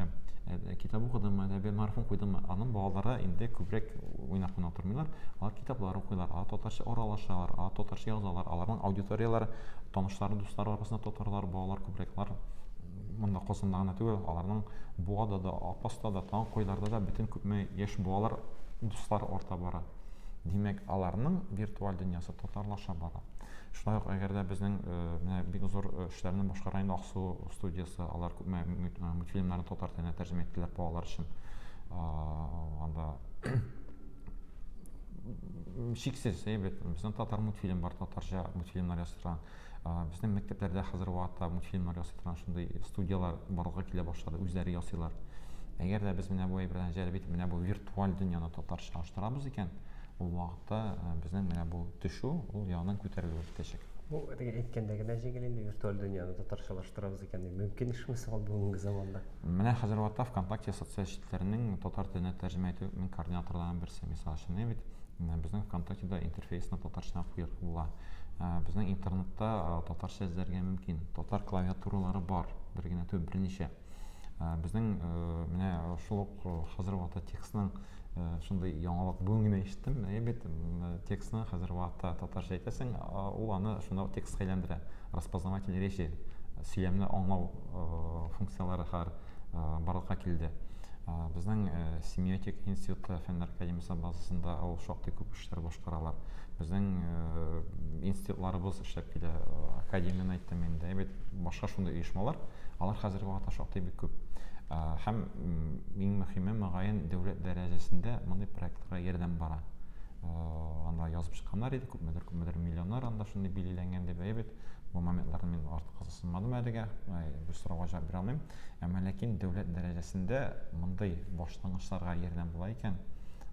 китап укыдымы, әдәби марафон куйдымы, аның балалары инде күбрәк уйнап кына тормыйлар, алар китаплар укыйлар, татарча аралашалар, татарча язалар, аларның аудиториялары, танышлары, дуслары арасында татарлар, балалар күбрәкләр монда Казанда гына түгел, аларның Буада да, Апаста да, Таң-Койларда да бөтен күпме яшь балалар дуслар арта бара. Димәк, аларның виртуаль дөньясы татарлаша бара. Шулай ук әгәр дә безнең менә бик зур эшләрне башкара инде Аксу студиясы, алар күпме мультфильмнарны татар теленә тәрҗемә иттеләр балалар өчен. Анда шиксез, безнең татар мультфильм бар, татарча мультфильмнар ясатырган. Безнең мәктәпләрдә хәзер вакытта мультфильмнар ясатырган шундый студиялар барлыкка килә башлады, үзләре ясыйлар. Әгәр дә без менә бу әйберне җәлеп итеп, менә бу виртуаль дөньяны татарча аштырабыз икән, ул вакытта безнең менә бу төшү, ул ягынан күтәрелү итәчәк. Бу әйткәндәге нәҗигел инде виртуаль дөньяны татарчалаштырабыз икән, мөмкин ишме соң бүгенге заманда? Менә хәзер вакытта ВКонтакте социаль сетьләренең татар теленә тәрҗемә итү координаторларының берсе, мисал өчен, безнең ВКонтактеда интерфейсны татарча куеп була. Безнең интернетта татарча эзләргә мөмкин. Татар клавиатуралары бар, бер генә түгел, берничә. Безнең менә шул ук хәзер вакытта текстның шундый яңалык бүген генә ишеттем. Текстны хәзер вакытта татарча әйтәсең, ул аны шундый текстка әйләндерә. Распознаватель речи, сөйләмне аңлау функциялары барлыкка килде. Безнең Семиотик институты фәннәр академиясе базасында ул шактый күп эшләр башкаралар. Безнең институтларыбыз эшләп килә, академияны әйттем инде, башка шундый оешмалар, алар хәзерге вакытта шактый бик күп. Һәм иң мөһиме мөгаен дәүләт дәрәҗәсендә мондый проектларга ярдәм бара. Анда язып чыкканнар иде, күпмедер миллионнар анда шундый билгеләнгән дип бу моментларны мин артык кызыксынмадым әлегә, бу сорауга җавап бирә алмыйм. Әмма ләкин дәүләт дәрәҗәсендә мондый башлангычларга ярдәм була икән,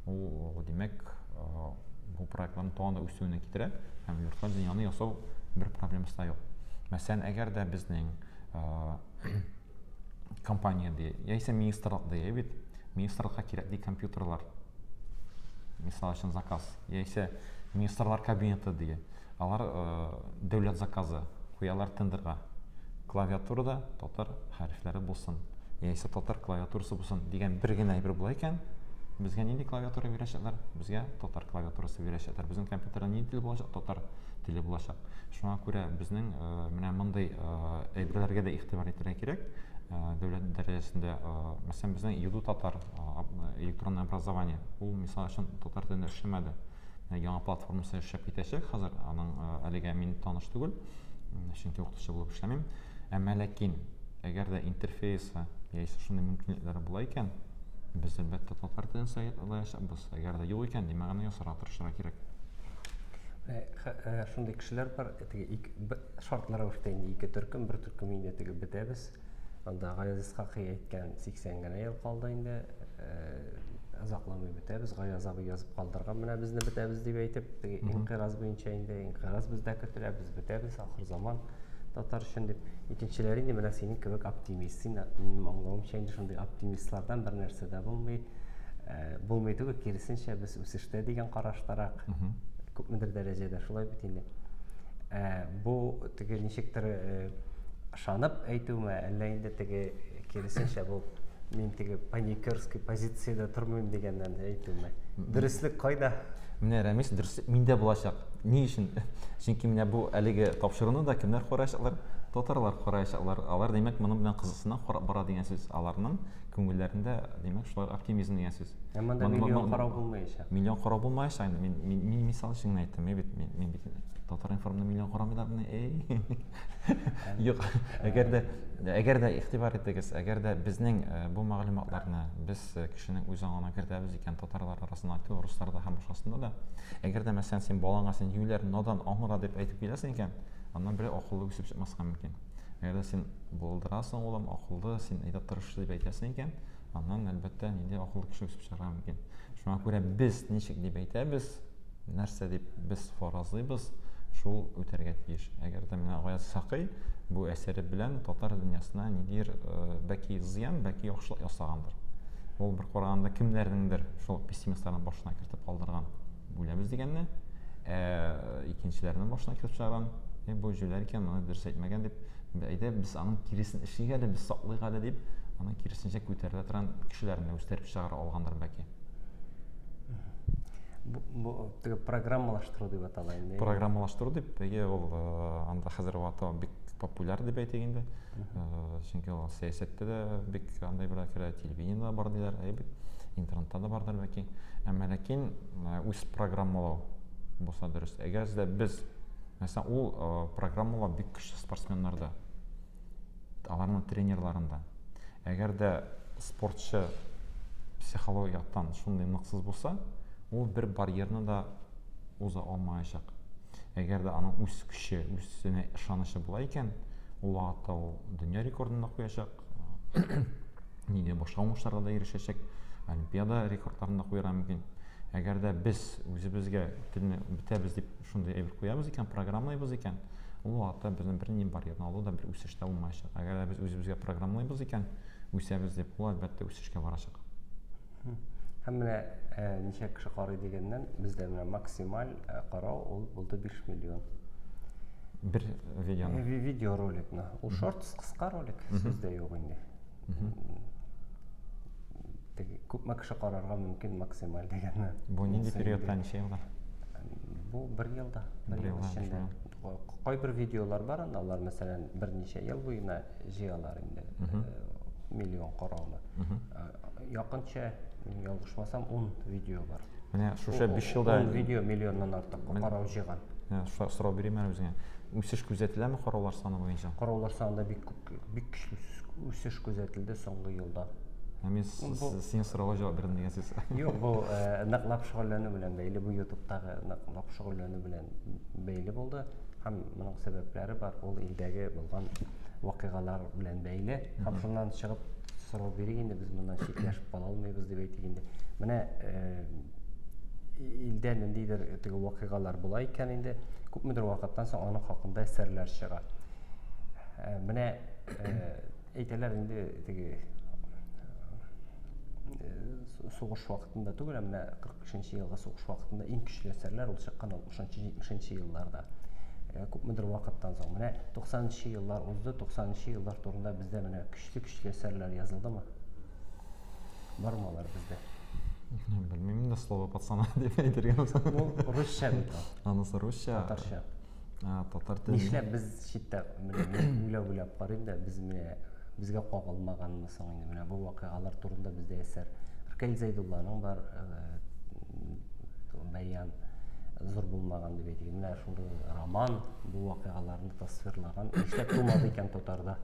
ул димәк бу проектларның тагын да үсүенә китерә, һәм виртуаль дөньяны ясау бер проблемасы да юк. Мәсәлән, әгәр дә безнең компания яисә министрлык дия, министрлыкка кирәкле компьютерлар, мисал өчен заказ, яисә министрлар кабинеты дия, алар дәүләт заказы куялар тендерга, клавиатурада татар хәрефләре булсын, яисә татар клавиатурасы булсын дигән бер генә әйбер була икән, безгә нинди клавиатура бирәчәкләр? Безгә татар клавиатурасы бирәчәкләр. Безнең компьютерда нинди тел булачак? Татар теле булачак. Шуңа күрә безнең менә мондый әйберләргә дә игътибар итәргә кирәк. Дәүләт дәрәҗәсендә, мәсәлән, безнең ЮДУ татар электронное образование, ул мисал өчен татар телендә эшләмәде. Яңа платформасы эшләп китәчәк хәзер, аның әлегә мин таныш түгел, чөнки укытучы булып эшләмим. Әмма ләкин әгәр дә интерфейсы яисә шундый мөмкинлекләре була икән, без әлбәттә татар телен сайлаячакбыз. Әгәр дә юк икән, димәк аны ясарга тырышырга кирәк. Шундый кешеләр бар, шартлар урта инде ике төркем, бер төркем инде бетәбез. Анда Гаяз Исхакый әйткән 80 генә ел калды инде. Азакламый бетәбез, Гаяз абый язып калдырган менә безне бетәбез дип әйтеп, инкыйраз буенча инде инкыйраз бездә көтелә, без бетәбез, ахыр заман татар өчен дип. Икенчеләр инде менә синең кебек оптимист, син аңлавымча инде шундый оптимистлардан бер нәрсә дә булмый түгел, киресенчә без үсештә дигән караштарак күпмедер дәрәҗәдә шулай бит инде. Бу ничектер ышанып әйтүме, әллә инде киресенчә бу мин паникерский позициядә тормыйм дигәннән әйтүме? Дөрестлек кайда? Менә Рәмис, дөрес миндә булачак. Ни өчен? Чөнки менә бу әлеге тапшыруны да кемнәр карашалар? Татарлар карайчы, алар демәк моның белән кызыксына бара дигән сүз. Аларның күңелләрендә демәк шулай оптимизм дигән сүз. Монда миллион карау булмаячак. Миллион карау булмаячак. Мин мисал өчен әйттем, мин бит Татар информны миллион карамыйлар менә. Юк, әгәр дә игътибар итегез, әгәр дә безнең бу мәгълүматларны біз кешенең үз аңына кертәбез икән татарлар арасында, русларда һәм башкасында да, әгәр дә мәсәлән син балаңа син юләр надан аңгыра дип әйтеп киләсең икән, аннан бер акыллы үсеп чыкмаска мөмкин. Әгәр дә син булдырасың улым акыллы, син әйтә тырыш дип әйтәсең икән, аннан әлбәттә нинди акыллы кеше үсеп чыгара мөмкин. Шуңа күрә без ничек дип әйтәбез, нәрсә дип без фаразлыйбыз, шул үтәргә тиеш. Әгәр дә менә Гаяз Сакый бу әсәре белән татар дөньясына нидер бәки зыян, бәки яхшылык ясагандыр. Ул бер караганда кемнәрнеңдер шул пессимистларның башына кертеп калдырган бүләбез дигәнне, икенчеләрнең башына кертеп чыгарган, бу җүләр икән, моны дөрес әйтмәгән дип, әйдә без аның киресен эшлигә дә, без саклыйга да дип, аның киресенчә күтәрелә торган кешеләрне үстереп чыгара алгандыр бәки. Бу программалаштыру дип атала инде. Программалаштыру дип, ул анда хәзер вакытта бик популяр дип әйтик инде. Чөнки ул сәясәттә дә бик андай бер телевидениедә бар диләр, интернетта да бардыр бәки. Әмма ләкин үз программалау булса дөрес. Әгәр дә без мәсәлән ул программалау бик көчле спортсменнарда, аларның тренерларында. Әгәр дә спортчы психологияттан шундый ныгсыз булса, ул бер барьерны да уза алмаячак. Әгәр дә аның үз көче, үзенә ышанышы була икән, ул вакытта ул дөнья рекордын да куячак, нидә башка уңышларга да ирешәчәк, олимпиада рекордларын да куярга мөмкин. Әгәр дә без үзебезгә телне бетәбез дип шундый әйбер куябыз икән, программалайбыз икән, ул вакытта безнең бернинди барьерны алу да бер үсештә булмаячак. Әгәр дә без үзебезгә программалайбыз икән, үсәбез дип, ул әлбәттә үсешкә барачак. Һәм менә ничә кеше карый дигәннән, бездә менә максималь карау ул булды 5 миллион. Бер видеоны. Видеороликны. Ул шортс кыска ролик, сездә юк инде. Күпме кеше карарга мөмкин максималь дигәннән. Бу нинди периодта ничә елда? Бу 1 елда. 1 ел эчендә. Кайбер видеолар бар, алар мәсәлән берничә ел буена җыялар инде. Миллион карауны. Якынча, ялгышмасам, 10 видео бар. Менә шушы 5 елда 10 видео миллионнан артык карау җыйган. Сорау бирәм әле үзеңә. Үсеш күзәтеләме караулар саны буенча? Караулар санында бик көчле үсеш күзәтелде соңгы елда. Мин син сорауга җавап бирдем дигән сүз. Юк, бу ныклап шөгыльләнү белән бәйле, бу YouTube'тагы ныклап шөгыльләнү белән бәйле булды. Һәм моның сәбәпләре бар.Ул илдәге булган вакыйгалар белән бәйле. Һәм шуннан чыгып сорау бирик инде, без моннан читләшеп кала алмыйбыз дип әйтик инде. Менә илдә ниндидер теге вакыйгалар була икән инде, күпмедер вакыттан соң аның хакында әсәрләр чыга. Менә әйтәләр инде теге сугыш вакытында түгел, менә 45-нче елга сугыш вакытында иң көчле әсәрләр ул чыккан 60-70-нче елларда. Күпмедер вакыттан соң менә 90-нчы еллар узды, 90-нчы еллар турында бездә менә көчле әсәрләр язылдымы? Бармы алар бездә? Белмим инде, слово пацана дип әйтергә булса. Ул русча бит. Анысы русча. Татарча. Татар теле. Нишләп без читтә менә уйлап карыйм да, без менә безгә кагылмаганмы соң инде менә бу вакыйгалар турында бездә әсәр. Ркәй Зәйдулланың бар бәян зур булмаган дип әйтик. Менә шундый роман бу вакыйгаларны тасвирлаган. Нишләп тумады икән татарда?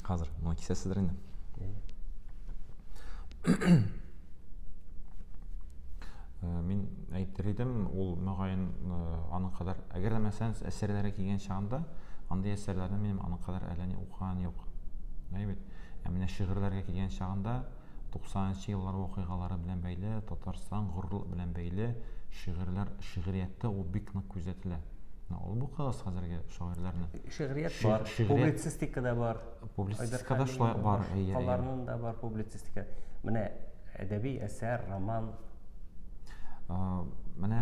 Хәзер моны кисәсездер инде. Мин әйтер идем, ул мөгаен аның кадәр, әгәр дә мәсәлән әсәрләре килгән чагында, андый әсәрләрне минем аның кадәр әллә ни укыган юк. Әйбәт. Менә шигырьләргә килгән чагында 90-нчы еллар вакыйгалары белән бәйле, Татарстан горурлык белән бәйле шигырьләр, шигъриятта ул бик нык күзәтелә. Ул бу кыз хәзерге шагыйрьләрне. Шигърият бар, публицистикада бар. Публицистикада шулай бар. Аларның да бар публицистика. Менә әдәби әсәр, роман. Менә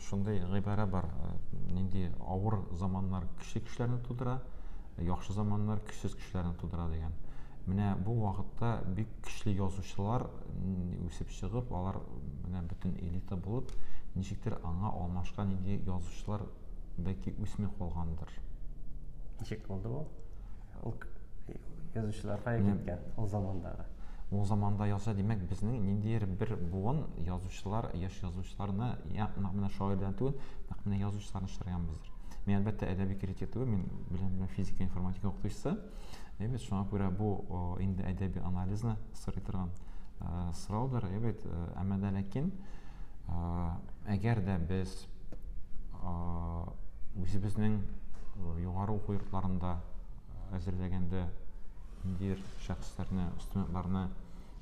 шундый гыйбарә бар, нинди авыр заманнар кеше кешеләрне тудыра, яхшы заманнар көчсез кешеләрне тудыра дигән. Менә бу вакытта бик көчле язучылар үсеп чыгып, алар менә бөтен элита булып, ничектер аңа алмашкан инде язучылар бәлки үсми калгандыр. Ничек булды бу? Ул язучылар кайда киткән ул замандагы? Ул заманда яза димәк безнең ниндидер бер буын язучылар, яшь язучыларны, ягъни менә шагыйрьләр түгел, менә язучыларны чыгарганбыздыр. Мен әлбәттә әдәби критик түгел, мен белән физика, информатика укытучысы. Evet, şuna göre bu indi edebi analizini sırıtıran sıralıdır. Evet, ama da lakin eğer de biz özümüzün yukarı oku yurtlarında әзерләгәндә bir şəxslərni, studentlarni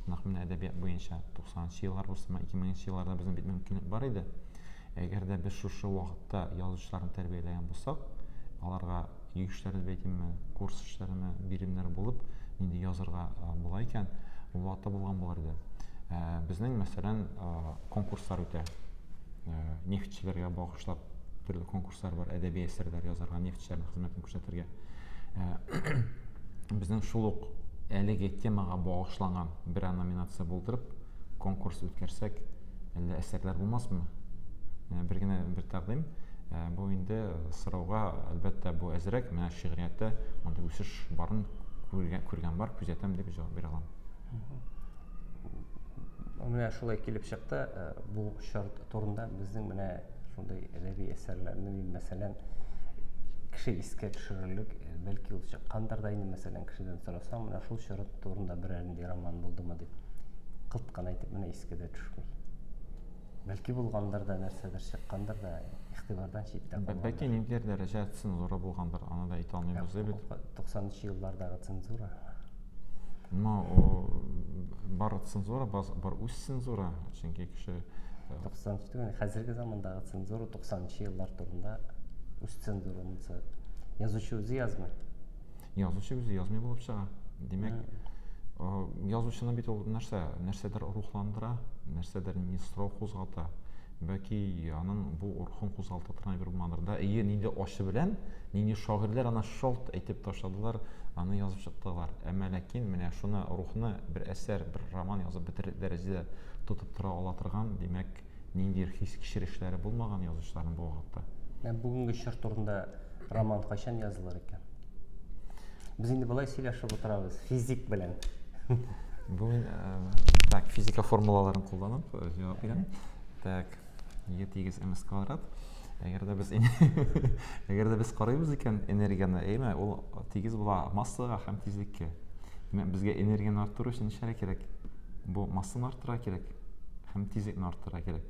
нахмин әдәбият буенча 90-нчы еллар булса, 2000-нчы елларда безнең бит мөмкинлек бар иде. Әгәр дә без шушы вакытта язучыларны тәрбияләгән булсак, аларга йөгешләре бәйтимме, курс эшләренә биремнәр булып, инде язарга була икән, ул вакытта булган булыр иде. Безнең мәсәлән конкурслар үтә. Нефтчеләргә багышлап төрле конкурслар бар, әдәби әсәрләр язарга, нефтчеләрнең хезмәтен күрсәтергә. Безнең шул ук әлеге темага багышланган бер номинация булдырып, конкурс үткәрсәк, әллә әсәрләр булмасмы? Бер генә бер тәкъдим. Бу инде сорауга әлбәттә бу әзрәк, менә шигъриятта монда үсеш барын күргән бар, күзәтәм дип җавап бирә алам. Менә шулай килеп чыкты, бу шарт турында безнең менә шундый әдәби әсәрләрне, мәсәлән, кеше искә төшерерлек, бәлки ул чыккандыр да инде, мәсәлән, кешедән сорасаң, менә шул шарт турында берәрендә роман булдымы дип, кылткан әйтеп, менә искә дә төшмәй. Бәлки булгандыр да, нәрсәдер чыккандыр да, игътибардан читтә калган. Бәлки ниндидер дәрәҗә цензура булгандыр, аны да әйтә алмыйбыз бит. 90-нчы еллардагы цензура. Бар цензура, бар үз цензура, чөнки кеше 90-нчы түгел, хәзерге замандагы цензура 90-нчы еллар турында үз цензуранысы язучы үзе язмый. Язучы үзе язмый булып чыга. Демәк, язучыны бит ул нәрсәдер рухландыра, нәрсәдер сорау кузгата. Бәлки аның бу рухын кузгалта торган бер булмадыр да. Нинди ачы белән, нинди шагыйрьләр аны шалт әйтеп ташладылар, аны язып чыктылар. Әмма ләкин менә шуны рухны бер әсәр, бер роман язып бетерер дәрәҗәдә тотып тора ала торган, демәк, нинди хис кичерешләре булмаган язучыларның бу вакытта. Мен бүгенге шарт турында роман кайчан язылыр икән? Без инде болай сөйләшеп утырабыз, физик белән. Бүген так физика формулаларын кулланып җавап бирәм. Так, E= mc². Әгәр дә без карыйбыз икән энергияны, әйме, ул тигез була массага һәм тизлеккә. Димәк, безгә энергияны арттыру өчен ничә кирәк? Бу массаны арттыра кирәк һәм тизлекне арттыра кирәк.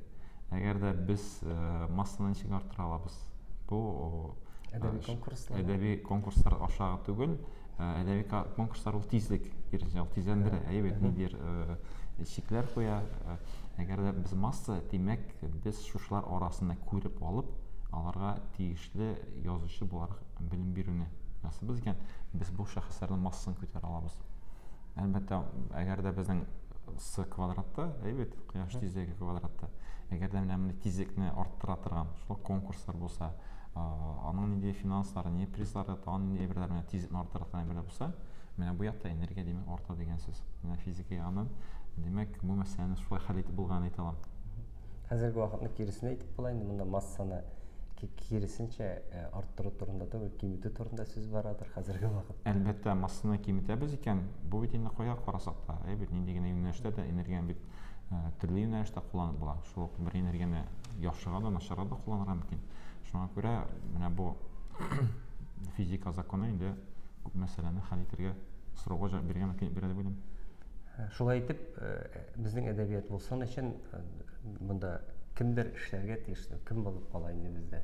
Әгәр дә без массаны ничек арттыра алабыз? Бу әдәби конкурслар аша түгел, әдәби конкурслар ул тизлек, ул тизләндерә, әйбәт нидер чикләр куя. Әгәр дә без масса, димәк, без шушылар арасында күреп алып, аларга тиешле язучы буларак белем бирүне насыбыз икән, без бу шәхесләрнең массасын күтәрә алабыз. Әлбәттә, әгәр дә безнең с квадратта, әйбәт, кояш тизлеге квадратта, әгәр дә менә тизлекне арттыра торган шул конкурслар булса, аның нинди финанслары, ни призлары, тагын нинди әйберләр менә тизлекне арттыра торган әйберләр булса, менә бу якта энергия димәк арта дигән сүз. Менә физика ягыннан, демәк, бу мәсьәләне шулай хәл итеп булган әйтә алам. Хәзерге вакытны киресен әйтеп була инде, монда массаны киресенчә арттыру турында түгел, киметү турында сүз барадыр хәзерге вакытта. Әлбәттә, массаны киметәбез икән, бу бит инде кая карасак та, әйбәт, нинди генә юнәлештә дә энергияны бит төрле юнәлештә кулланып була. Шул бер энергияны яхшыга да, начарга да кулланырга мөмкин. Шуңа күрә, менә бу физика законы инде күп мәсьәләне хәл итәргә, сорауга җавап бирергә мөмкин бирә дип уйлыйм. Шулай итеп, безнең әдәбият булсын өчен монда кемдер эшләргә тиешле, кем булып кала инде бездә?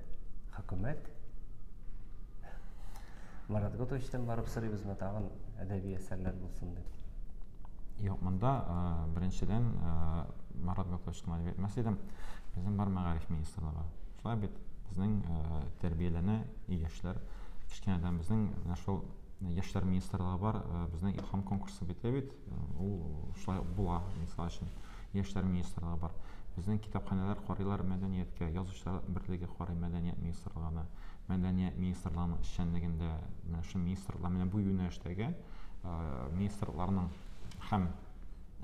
Хөкүмәт? Марат Готовичтан барып сорыйбызмы тагын әдәби әсәрләр булсын дип? Юк, монда беренчедән Марат Готовичтан әдәбият мәсьәләдән безнең бар мәгариф министрлыгы. Шулай бит безнең тәрбияләнә яшьләр, кичкенәдән безнең шул яшьләр министрлыгы бар, безнең илһам конкурсы бит, ул шулай була, мисал өчен, яшьләр министрлыгы бар. Безнең китапханәләр карыйлар мәдәнияткә, язучылар берлеге карый мәдәният министрлыгына. мәдәният министрлыгының эшчәнлегендә менә шул министрлыклар менә бу юнәлештәге министрлыкларның һәм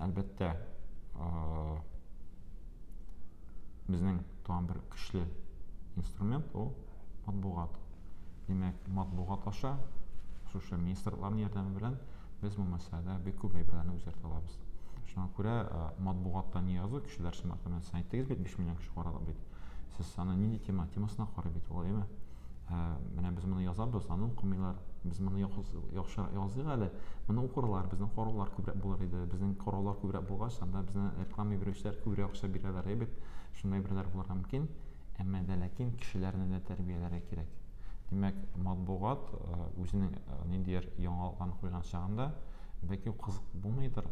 әлбәттә безнең тагын бер көчле инструмент ул матбугат. Димәк, матбугат аша шушы министрлыкларның ярдәме белән без бу мәсьәләдә бик күп әйберләрне үзгәртә алабыз. Шуңа күрә матбугатта ни язу кешеләр шиматымен сен әйттегез бит 5 миллион кеше карады бит. Сез аны нинди темасына карый бит ул, әйме? Менә без моны язабыз, аны укымыйлар. Без моны яхшы языйк әле. Моны укырлар, безнең караулар күбрәк булыр иде. Безнең караулар күбрәк булгач, анда безнең реклама бирүчеләр күбрәк акча бирәләр, бит. Шундай бирләр булырга мөмкин. Әмма дә ләкин кешеләрне дә тәрбияләргә кирәк. Димәк, матбугат үзенең ниндидер яңалыкларын куйган чагында бәлки кызык булмыйдыр,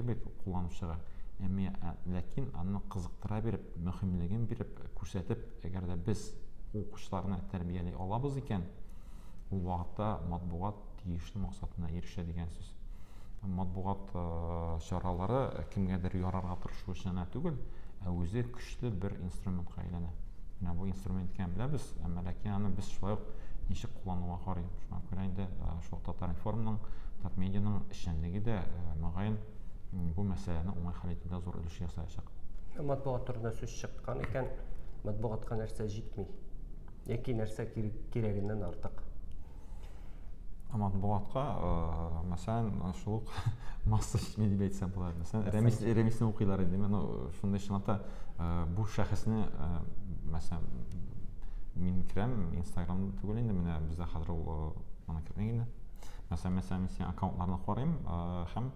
бит кулланучыга. Әмма ләкин аны кызыктыра биреп, мөһимлеген биреп, күрсәтеп, әгәр дә без укучыларны тәрбияли алабыз икән, ул вакытта матбугат тиешле максатына ирешә дигән сүз. Матбугат чаралары кемгәдер ярарга тырышу өчен түгел, үзе көчле бер инструментка әйләнә. Менә бу инструментка беләбез, әмма ләкин аны без шулай ук ничек куллануга карыйбыз. Шуңа күрә инде шул Татаринформның, Татмедианың эшчәнлеге дә мөгаен бу мәсьәләне уңай хәл итүдә зур өлеш ясаячак. Матбугат турында сүз чыккан икән, матбугатка нәрсә җитми, яки нәрсә кирәгеннән артык. Матбугатка, мәсәлән, шул ук масса җитми дип әйтсәм була. Мәсәлән, Ремисне укыйлар иде. Мен шундай чынлыкта бу шәхесне, мәсәлән, мин керәм Instagramда түгел инде, менә бездә хәзер ул аны кертмәгән. Мәсәлән, мен синең аккаунтларны карыйм, һәм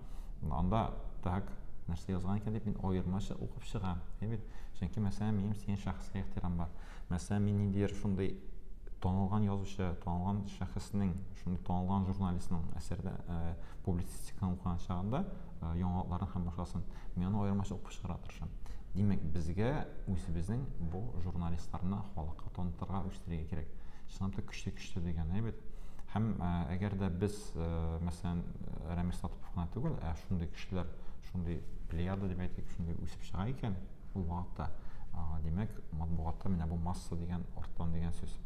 анда так нәрсә язган икән дип мин аермача укып чыгам. Чөнки мәсәлән, минем синең шәхескә ихтирам бар. Мәсәлән, мин ниндидер шундай танылган язучы, танылган шәхеснең, шундай танылган журналистның әсәрдә публицистиканы укыган чагында яңалыкларын һәм башкасын мин аны аермача укып чыгарга тырышам. Димәк, безгә үзебезнең бу журналистларны халыкка танытырга үстерергә кирәк. Чынлапта көчле дигән әйбет. Һәм әгәр дә без, мәсәлән, Рамис Латыповны түгел, шундый кешеләр, шундый плеяда дип әйтик, шундый үсеп чыга икән, ул вакытта, димәк, матбугатта менә бу масса дигән арттан дигән сүз.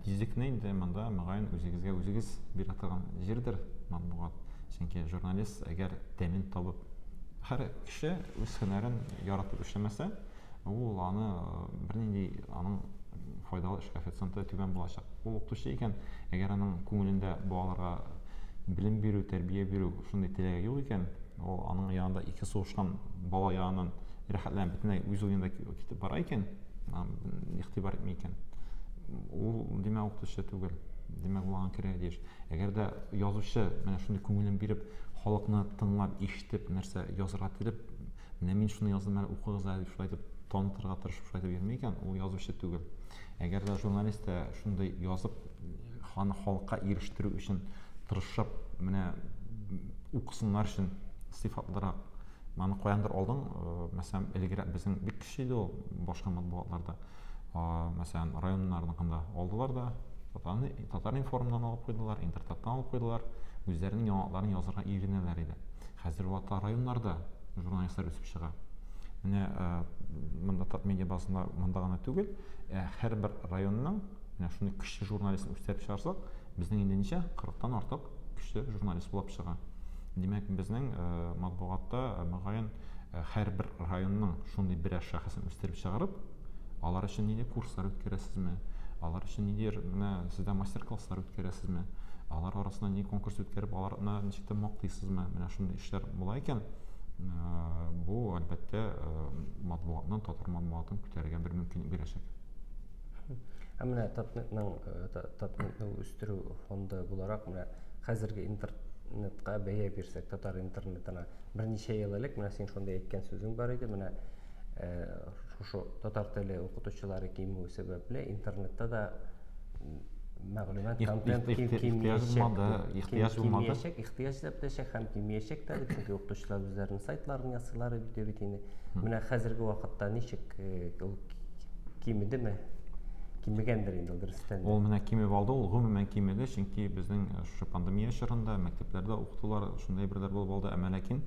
Тизлекне инде монда мөгаен үзегез бирә торган җирдер матбугат. Чөнки журналист әгәр тәмин табып, һәр кеше үз һөнәрен яратып эшләмәсә, ул аны бернинди аның файдалы эш коэффициенты түбән булачак. Ул укытучы икән, әгәр аның күңелендә балаларга билем бирү, тәрбия бирү шундый теләге юк икән, ул аның янында ике сугышкан бала янынан рәхәтләнеп бөтенләй үз уенда китеп бара икән, игътибар итми икән. Ул димәк укытучы түгел, димәк ул аңа кирәк диш. Әгәр дә язучы менә шундый күңелен биреп, халыкны тыңлап, ишетеп, нәрсә язырга телеп, менә мин шуны яздым әле, укыгыз әле дип шулай итеп танытырга тырышып шулай итеп йөрми икән, ул язучы түгел. Әгәр дә журналист шундый язып, аны халыкка ирештерү өчен тырышып, менә укысыннар өчен сыйфатлырак, аны каяндыр алдың, мәсәлән, элегрәк безнең бик кеше иде ул башка матбугатларда. Мәсәлән, районнарныкында алдылар да, Татаринформнан алып куйдылар, Интертаттан алып куйдылар, үзләренең яңалыкларын язырга иренәләр иде. Хәзер вакытта районнарда журналистлар үсеп чыга. Менә монда Татмедиа базасында монда гына түгел, һәрбер районның менә шундый кеше журналистын үстереп чыгарсак, безнең инде ничә 40тан артык кеше журналист булып чыга. Димәк, безнең матбугатта мөгаен һәрбер районның шундый берәр шәхесен үстереп чыгарып, алар өчен нинди курслар үткәрәсезме? Алар өчен ниндидер менә сездә мастер-класслар үткәрәсезме? Алар арасында ни конкурс үткәреп, аларны ничек тә мактыйсызмы? Менә шундый эшләр була икән, бу әлбәттә матбугатның, татар матбугатын күтәрергә бер мөмкинлек бирәчәк. Менә Татмедиа үстерү фонды буларак, менә хәзерге интернетка бәя бирсәк, татар интернетына берничә ел элек менә син шундый әйткән сүзең бар иде, менә шушы татар теле укытучылары кимү сәбәпле интернетта да мәгълүмат контент ихтыяҗ җитәчәк һәм кимиячәк тә, чөнки укытучылар үзләренең сайтларын ясыйлар иде бит инде. Менә хәзерге вакытта ничек ул кимедеме? Кимегәндер инде дөрестән. Ул менә кимеп алды, ул гомумән кимеде, чөнки безнең шушы пандемия чорында мәктәпләрдә укытулар шундай берләр булып алды, әмма ләкин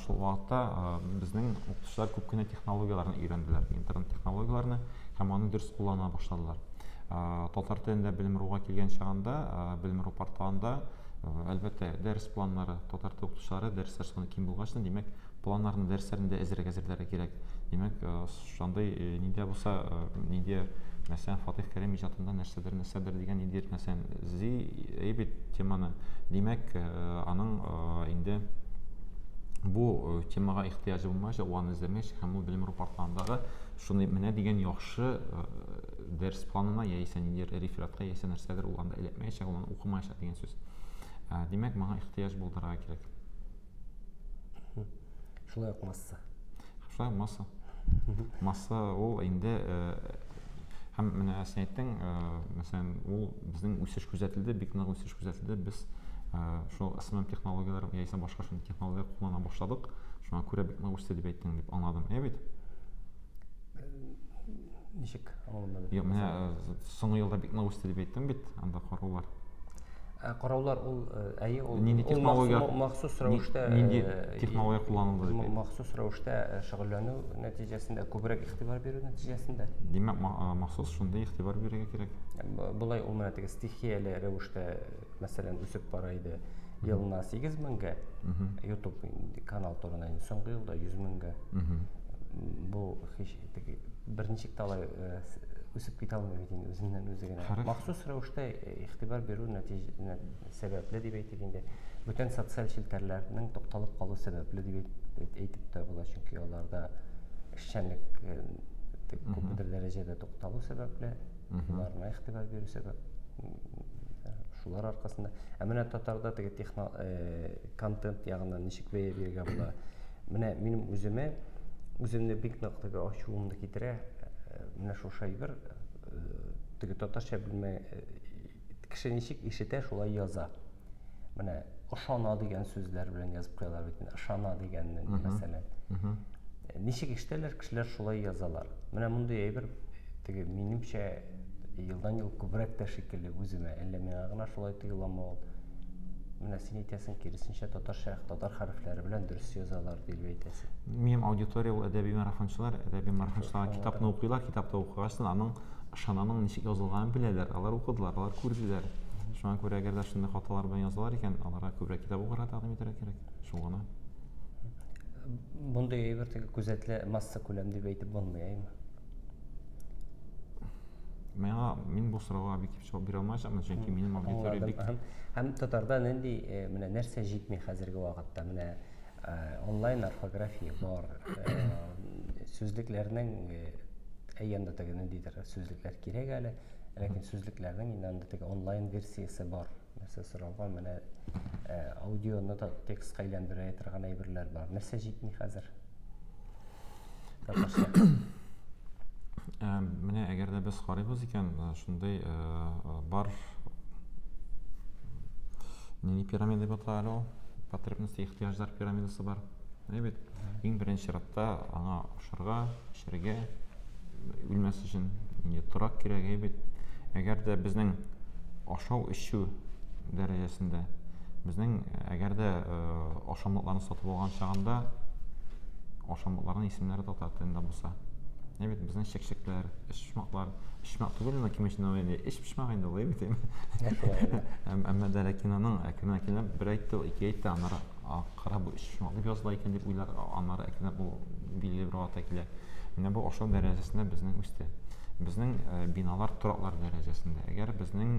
шул вакытта безнең укытучылар күп кенә технологияларны өйрәнделәр, интернет технологияларны, һәм аны дөрес куллана башладылар. татар телендә белем руга килгән чагында, белем ру порталында әлбәттә дәрес планнары, татар тел укытучылары дәресләр саны ким булгач, димәк, планнарны дәресләрне дә әзерләргә кирәк. Димәк, шундый нидә булса, нидә мәсәлән Фатих Кәрим иҗатында нәрсәдер дигән нидә мәсәлән бит теманы. Димәк, аның инде бу темага ихтыяҗы булмаячак, аны эзләмәячәк һәм ул белем ру порталындагы шундый менә дигән яхшы дәрес планына яисә нидер рефератка яисә нәрсәдер ул анда эләкмәячәк, ул аны укымаячак дигән сүз. Димәк, моңа ихтыяҗ булдырырга кирәк. Шулай ук масса. Шулай масса. Масса ул инде һәм менә син әйттең, мәсәлән, ул безнең үсеш күзәтелде, бик нык үсеш күзәтелде. Без шул СММ технологияләр яисә башка шундый технологиялар куллана башладык. Шуңа күрә бик нык үсте дип әйттең дип аңладым. Бит? Ничек аңламадым? Юк, менә соңгы елда бик нык үсте дип әйттең бит, анда караулар. Караулар ул ул махсус рәвештә технология кулланылды дип. Махсус рәвештә шөгыльләнү нәтиҗәсендә, күбрәк игътибар бирү нәтиҗәсендә. Димәк, махсус шундый игътибар бирергә кирәк. Булай ул менә теге стихияле рәвештә, мәсәлән, үсеп бара иде. Елына 8,000-гә, YouTube канал турында соңгы елда 100,000-гә. Бу берничек талай үсеп китә алмый бит инде үзеннән үзе генә. Махсус рәвештә игътибар бирү нәтиҗә сәбәпле дип әйтик инде. Бүтән социаль челтәрләрнең тукталып калу сәбәпле дип әйтеп тә була, чөнки аларда эшчәнлек күпмедер дәрәҗәдә тукталу сәбәпле, уларына игътибар бирү сәбәп. Шулар аркасында. Менә татарда теге контент ягыннан ничек бәя бирергә була. Менә минем үземне бик нык теге ачуымны китерә. Менә шул шайбер теге татарча белмә кеше ничек ишетә, шулай яза. Менә ышана дигән сүзләр белән язып куялар бит. Ышана дигәнне мәсәлән. Ничек ишетәләр, кешеләр шулай язалар. Менә мондый әйбер теге минемчә елдан-ел күбрәк тә шикелле үземә. Әллә миңа гына шулай тоеламы ул? Менә син әйтәсең, киресенчә татар хәрефләре белән дөрес язалар дип әйтәсең. Минем аудитория ул әдәби марафончылар китапны укыйлар, китапта укыгач, аның ышананың ничек язылганын беләләр. Алар укыдылар, алар күрделәр. Шуңа күрә әгәр дә шундый хаталар белән язалар икән, аларга күбрәк китап укырга тәкъдим итәргә кирәк. Шул гына. Мондый әйбер теге күзәтелә масса күләм дип әйтеп булмыймы? Мин бу сорауга бик җавап бирә алмаячакмын, чөнки минем аудитория бик һәм татарда нинди менә нәрсә җитми хәзерге вакытта, менә онлайн орфография бар, сүзлекләрнең әйянда теге ниндидер сүзлекләр кирәк әле, ләкин сүзлекләрнең инде анда теге онлайн версиясе бар. Нәрсә сорауга, менә аудионы да текстка әйләндерә торган әйберләр бар. Нәрсә җитми хәзер? Татарча. Менә әгәр дә без карыйбыз икән, шундый бар пирамида дип аталар, потребности ихтыяҗлар пирамидасы бар. Бит, иң беренче чиратта аңа ашарга, эчәргә, үлмәс өчен торак кирәк бит. Әгәр дә безнең ашау эчү дәрәҗәсендә, безнең әгәр дә ашамлыкларны сатып алган чагында ашамлыкларның исемнәре татар телендә булса, бит безнең чәкчәкләр, эшмаклар, эшмак түгел, но ким өчен ул эшмак инде ул бит. Әмма дә ләкин аның әкрен-әкрен бер әйтте, ике әйтте, аннары кара бу эшмак дип языла икән дип уйлар, аннары әкрен бу билгеле бер ата килә. Менә бу ашау дәрәҗәсендә безнең үсте. Безнең биналар тораклар дәрәҗәсендә, әгәр безнең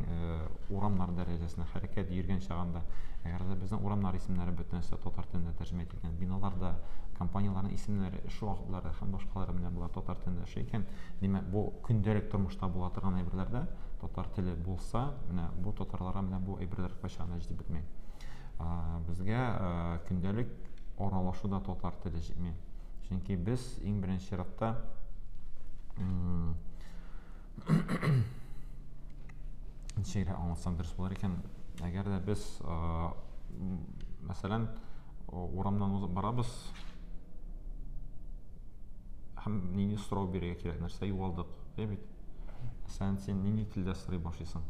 урамнар дәрәҗәсендә хәрәкәт йөргән чагында, әгәр дә безнең урамнар исемнәре бөтенесе татар телендә тәрҗемә ителгән, биналарда компанияларның исемнәре, эш вакытлары һәм башкалары белән булар татар телендә эшләр икән, димәк, бу көндәлек тормышта була торган әйберләрдә татар теле булса, менә бу татарларга менә бу әйберләр кайчан җитеп бетмәй. Безгә көндәлек аралашуда татар теле җитми. Чөнки без иң беренче чиратта ничек аңласам дөрес булыр икән, әгәр дә без мәсәлән урамнан узып барабыз һәм нинди сорау бирергә кирәк, нәрсә югалдык, бит. Сен нинди телдә сорый башлыйсың?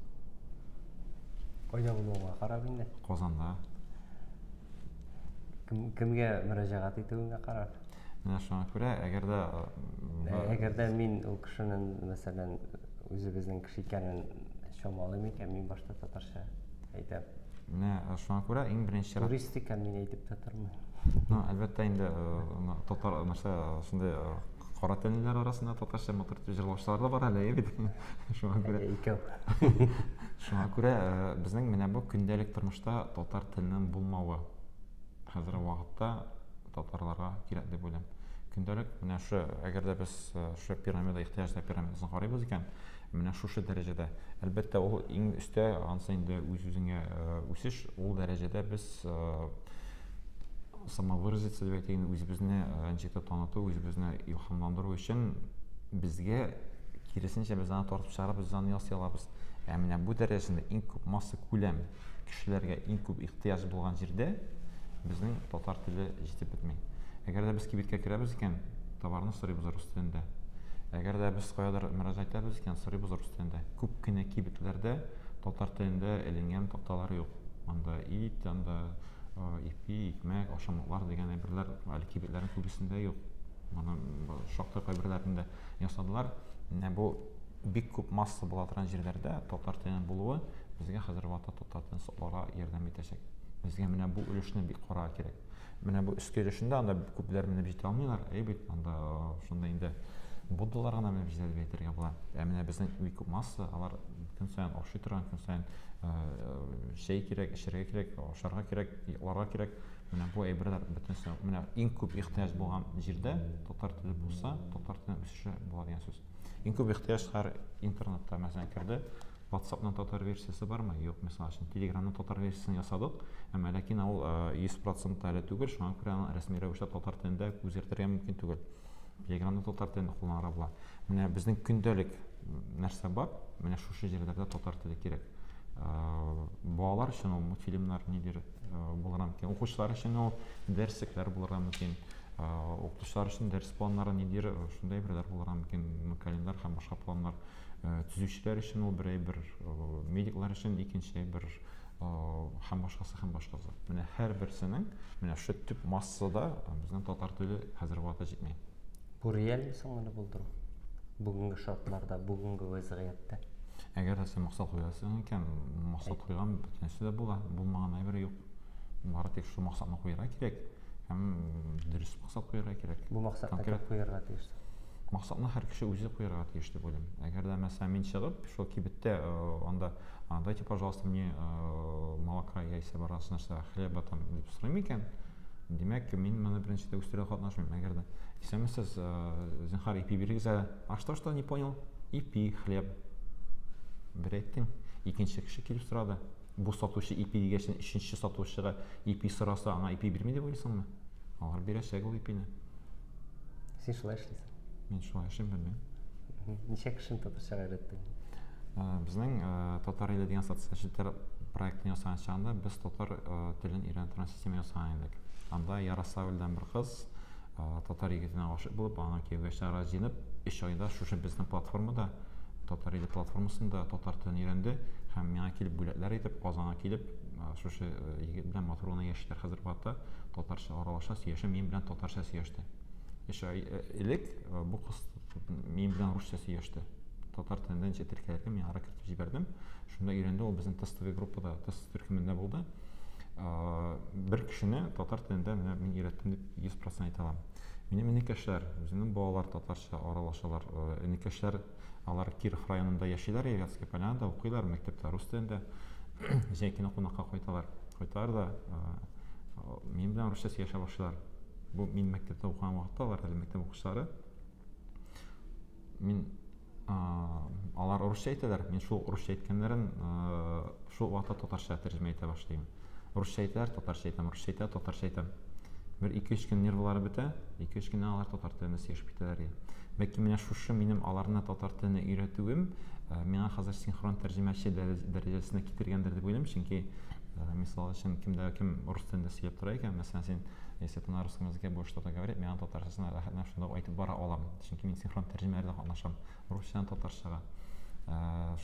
Кайда булуга карап инде. Казанда. Кемгә мөрәҗәгать итүеңә карап. Менә шуңа күрә, әгәр дә мин ул кешенең мәсәлән үзебезнең кеше икәнен чамалыйм икән, мин башта татарча әйтәм. Менә шуңа күрә иң беренче Турист икән, мин әйтеп тә тормыйм. Әлбәттә инде татар шундай кара тәнлеләр арасында татарча матур җырлаучылар да бар әле бит. Шуңа күрә Икәү. Шуңа күрә безнең менә бу көндәлек тормышта татар теленең булмавы хәзерге вакытта татарларга кирәк дип уйлыйм. Көндәлек менә шу, әгәр дә без шу пирамида ихтыяҗлар пирамидасын карыйбыз икән, менә шушы дәрәҗәдә, әлбәттә ул иң өстә ансы инде үз-үзеңә үсеш, ул дәрәҗәдә без самовыразиться дип әйтәйин, үзебезне ничек таныту, үзебезне илһамландыру өчен безгә киресенчә без аны тартып чыгарып, без аны ясый алабыз. Менә бу дәрәҗәдә иң күп масса күләм кешеләргә иң күп ихтыяҗ булган җирдә безнең татар теле җитеп бетми. Әгәр дә без кибеткә керәбез икән, товарны сорыйбыз рус телендә. Әгәр дә без каядыр мөрәҗәгать итәбез икән, сорыйбыз рус телендә. Күп кенә кибетләрдә татар телендә эленгән такталар юк. Анда ит, анда ипи, икмәк, ашамлыклар дигән әйберләр әле кибетләрнең күбесендә юк. Моны шактый кайберләрендә ясадылар. Менә бу бик күп масса була торган җирләрдә татар теленең булуы безгә хәзер вакытта татар телен сакларга ярдәм итәчәк. Безгә менә бу өлешне бик карарга кирәк. Менә бу өскә өлешендә анда күпләр менеп җитә алмыйлар. Бит анда шунда инде буддалар гына менеп җитә дип әйтергә була. Менә безнең бик күп масса, алар көн саен ашый торган, көн саен шәй кирәк, эшәргә кирәк, ашарга кирәк, йокларга кирәк. Менә бу әйберләр бөтенсе менә иң күп ихтыяҗ булган җирдә татар теле булса, татар теленең үсеше була дигән сүз. Иң күп ихтыяҗ һәр интернетта мәсәлән керде. WhatsApp-ның татар версиясе бармы? Юк, мисал өчен Telegram-ның татар версиясын ясадык, әмма ләкин ул 100% әле түгел, шуңа күрә аны рәсми рәвештә татар телендә үзгәртергә мөмкин түгел. Telegram-ны татар телендә кулланырга була. Менә безнең көндәлек нәрсә бар? Менә шушы җирләрдә татар теле кирәк. Балалар өчен ул мультфильмнар нидер булырга мөмкин. Укучылар өчен ул дәреслектәр булырга мөмкин. Укучылар өчен дәрес планнары нидер шундай берләр булырга мөмкин. Календарь һәм башка планнар. Төзүчеләр өчен ул бер медиклар өчен икенче бер һәм башкасы. Менә һәр берсенең менә шу төп массада безнең татар теле хәзер вакытта җитми. Бу реаль соң аны булдыру. Бүгенге шартларда, бүгенге вазгыятьтә. Әгәр дә син максат куясың икән, максат куйган бөтенесе дә була. Булмаган әйбер юк. Бары тик шу максатны куярга кирәк. Һәм дөрес максат куярга кирәк. Бу максатны куярга тиеш. Максатны һәр кеше үзе куярга тиеш дип уйлыйм. Әгәр дә мәсәлән мин чыгып, шул кибеттә анда дайте, пожалуйста, мне молока, яйца, барасы нәрсә, хлеба там дип сорыйм икән, димәк, мин моны беренчедә үстерә катнашмыйм. Әгәр дә исәнмесез, зинһар ипи бирегез. А что не понял? Ипи, хлеб. Бер әйттең, икенче кеше килеп сорады. Бу сатучы ипи дигәч, өченче сатучыга ипи сораса, аңа ипи бирми дип уйлыйсыңмы? Алар бирәчәк ул ипине. Син шулай эшлисең. Мин шулай эшлим, белмим. Ничә кешене татарчага өйрәттең? Безнең татар иле дигән социаль проектны ясаган чагында без татар телен өйрәнү система ясаган идек. Анда Ярославльдән бер кыз татар егетенә гашык булып, аны кияүгә чыгарга җыенып, 3 айда шушы безнең платформада, татар иле платформасында татар телен өйрәнде һәм миңа килеп бүләкләр итеп, Казанга килеп, шушы егет белән матур гына яшиләр хәзер вакытта, татарча аралаша, сөйләшә, мин белән татарча сөйләште. Элек бу кыз мин белән русча сөйләште. Татар телендә ничә теркәләргә мин ара кертеп җибәрдем. Шунда өйрәнде, ул безнең тестовый группада, тест төркемендә булды. Бер кешене татар телендә мин өйрәттем дип 100% әйтә алам. Минем энекәшләр, үзенең балалар татарча аралашалар. Энекәшләр алар Киров районында яшиләр, Яске Полянада укыйлар, мәктәптә рус телендә. Җәйкене кунакка кайталар. Кайталар да мин белән русча сөйләшә башлыйлар. Бу мин мәктәптә укыган вакытта алар әле мәктәп укучылары. Мин алар русча әйтәләр. Мин шул русча әйткәннәрен шул вакытта татарча тәрҗемә итә башлыйм. Русча әйтәләр, татарча әйтәм, русча әйтә, татарча әйтәм. Бер 2-3 көн нервлары бетә, 2-3 көннән алар татар теленә сөйләшеп китәләр. Бәлки менә шушы минем аларны татар теленә өйрәтүем миңа хәзер синхрон тәрҗемәче дәрәҗәсенә китергәндер дип уйлыйм, чөнки мисал өчен кимдә кем рус телендә сөйләп тора икән, мәсәлән син если ты на русском языке будешь что-то говорить, мен татарчасына рәхәтләнеп шунда әйтеп бара алам. Чөнки мин синхрон тәрҗемәләрдә катнашам русчадан татарчага.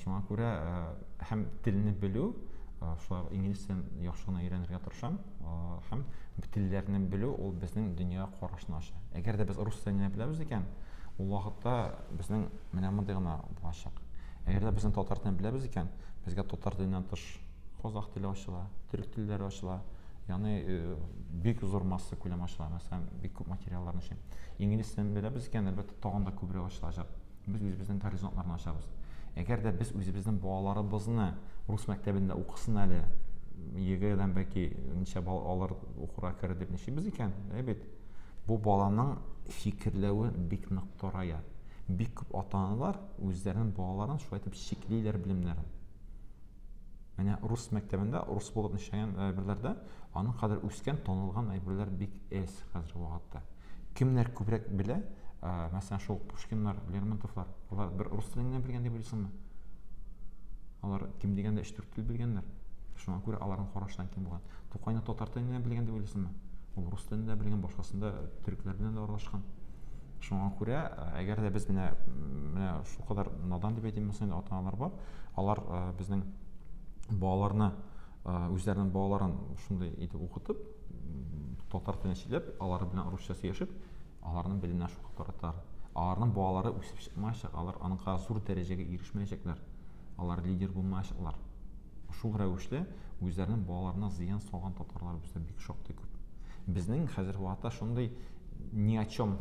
Шуңа күрә һәм телне белү, шулай инглиз телен яхшы гына өйрәнергә тырышам, һәм телләрне белү ул безнең дөнья карашны ача. Әгәр дә без рус телен беләбез икән, ул вакытта безнең менә мондый гына булачак. Эгер дә безнең татар телен беләбез икән, безгә татар теленнән тыш казак теле ачыла, төрек телләре ачыла. Ягъни бик зур масса күләм ачыла. Мәсәлән, бик күп материалларны эшлим. Инглиз телен беләбез икән, әлбәттә тагын да күбрәк ачылачак. Без үзебезнең горизонтларны ачабыз. Әгәр дә без үзебезнең балаларыбызны рус мәктәбендә укысын әле, егердән бәлки ничә бал алар укырга керер дип ничибез икән, бит бу баланың фикерләве бик нык тарая. Бик күп ата-аналар үзләренең балаларын шулай итеп шиклиләр белемнәрен. Менә рус мәктәбендә, рус булып нишәгән әйберләрдә, аның кадәр үскән, танылган әйберләр бик әз хәзерге вакытта. Кемнәр күбрәк белә? Мәсәлән, шул Пушкиннар, Лермонтовлар, алар бер рус телен белгән дип уйлыйсыңмы? Алар ким дигәндә 3-4 тел белгәннәр. Шуңа күрә аларның караштан ким булган. Тукайны татар телен белгән дип уйлыйсыңмы? Ул рус телен дә белгән, башкасында төрекләр белән дә аралашкан. Шуңа күрә, әгәр дә без менә шул кадәр надан дип әйтим, мәсәлән, ата-аналар бар, алар безнең балаларны, үзләренең балаларын шундый итеп укытып, татар телен сөйләп, алар белән русча сөйләшеп, аларның белемнән шул кадәр аларның балалары үсеп чыкмаячак, алар аның зур дәрәҗәгә ирешмәячәкләр. Алар лидер булмаячаклар. Шул рәвешле үзләренең балаларына зыян салган татарлар бездә бик шактый күп. Безнең хәзерге вакытта шундый ни о чем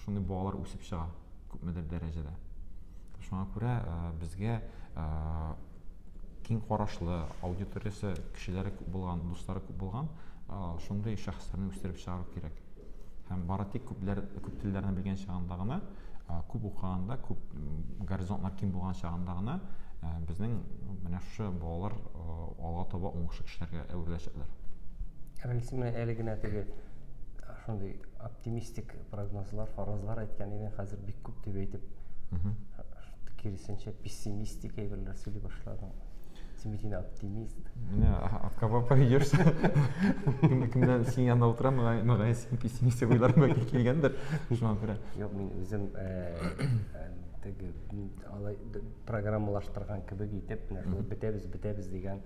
шундый балалар үсеп чыга күпмедер дәрәҗәдә. Шуңа күрә безгә киң карашлы, аудиториясе кешеләре күп булган, дуслары күп булган, шундый шәхесләрне үстереп чыгару кирәк. Һәм бары тик күп телләрне белгән чагында гына, күп укыганда, күп горизонтлар киң булган чагында гына безнең менә шушы балалар алга таба уңышлы кешеләргә әвереләчәкләр. Әмәлсеме әле генә теге шундый оптимистик прогнозлар, фаразлар әйткән идең, хәзер бик күп дип әйтеп, киресенчә пессимистик әйберләр сөйли башладың. Син бит инде оптимист. Менә кабап йөрсә, кемдән син янда утыра, мөгаен син пессимистик уйлар бәлки килгәндер. Шуңа күрә. Юк, мин үзем теге алай программалаштырган кебек итеп, менә шул бетәбез дигән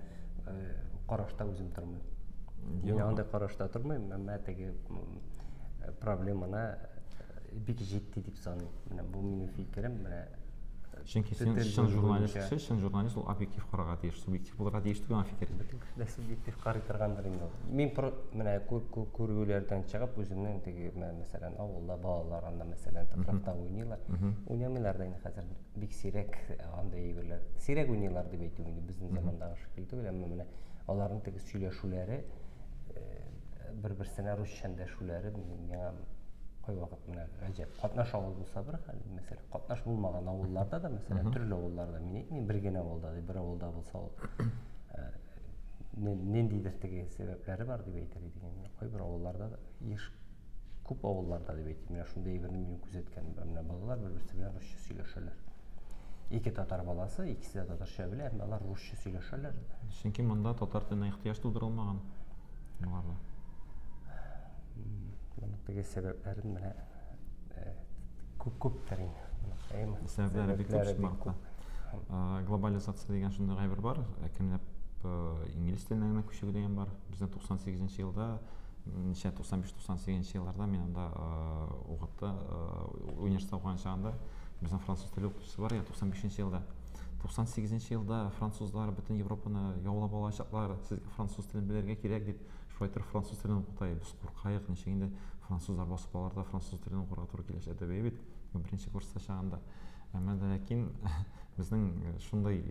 карашта үзем тормыйм. Мин анда карашта тормыйм, әмма теге проблеманы бик җитди дип саныйм. Менә бу минем фикерем, менә чөнки син чын журналист, ул объектив карарга тиеш, субъектив булырга тиеш түгел фикер. Бөтен субъектив карый торгандыр инде. Мин менә күрүләрдән чыгып үземнең теге мәсәлән авылда балалар анда мәсәлән тыпракта уйныйлар. Уйнамыйлар да инде хәзер бик сирәк андай әйберләр. Сирәк уйныйлар дип әйтү инде безнең замандагы шикелле түгел, әмма менә аларның теге сөйләшүләре бер-берсенә русча дәшүләре миңа кайвакыт менә гаҗәп. Катнаш авыл булса бер хәл, мәсәлән, катнаш булмаган авылларда да, мәсәлән, төрле авылларда, мин бер генә авылда, бер авылда булса ул ниндидер теге сәбәпләре бар дип әйтер идем. Кайбер авылларда да, күп авылларда дип әйтим. Менә шундый әйберне мин күзәткән, менә балалар бер-берсе белән русча сөйләшәләр. Ике татар баласы, икесе дә татарча белә, әмма алар русча сөйләшәләр. Чөнки монда татар теленә ихтыяҗ тудырылмаган. Аларда. Моның теге сәбәпләрен менә күптер инде. Сәбәпләре бик күп. Глобализация дигән шундый әйбер бар. Кемләп инглиз теленә күчү дигән бар. Безнең 98 елда, 95-98 елларда мин анда укытты, университетта укыган чагында безнең француз теле укытучысы бар, 95 елда. 98 елда французлар бөтен Европаны яулап алачаклар, сезгә француз телен белергә кирәк дип шулай француз телен укытайбыз. Без куркаек, ничек инде французлар басып аларда француз телен укырга туры киләчәк дип бит. Беренче курста чагында. Әмма ләкин безнең шундай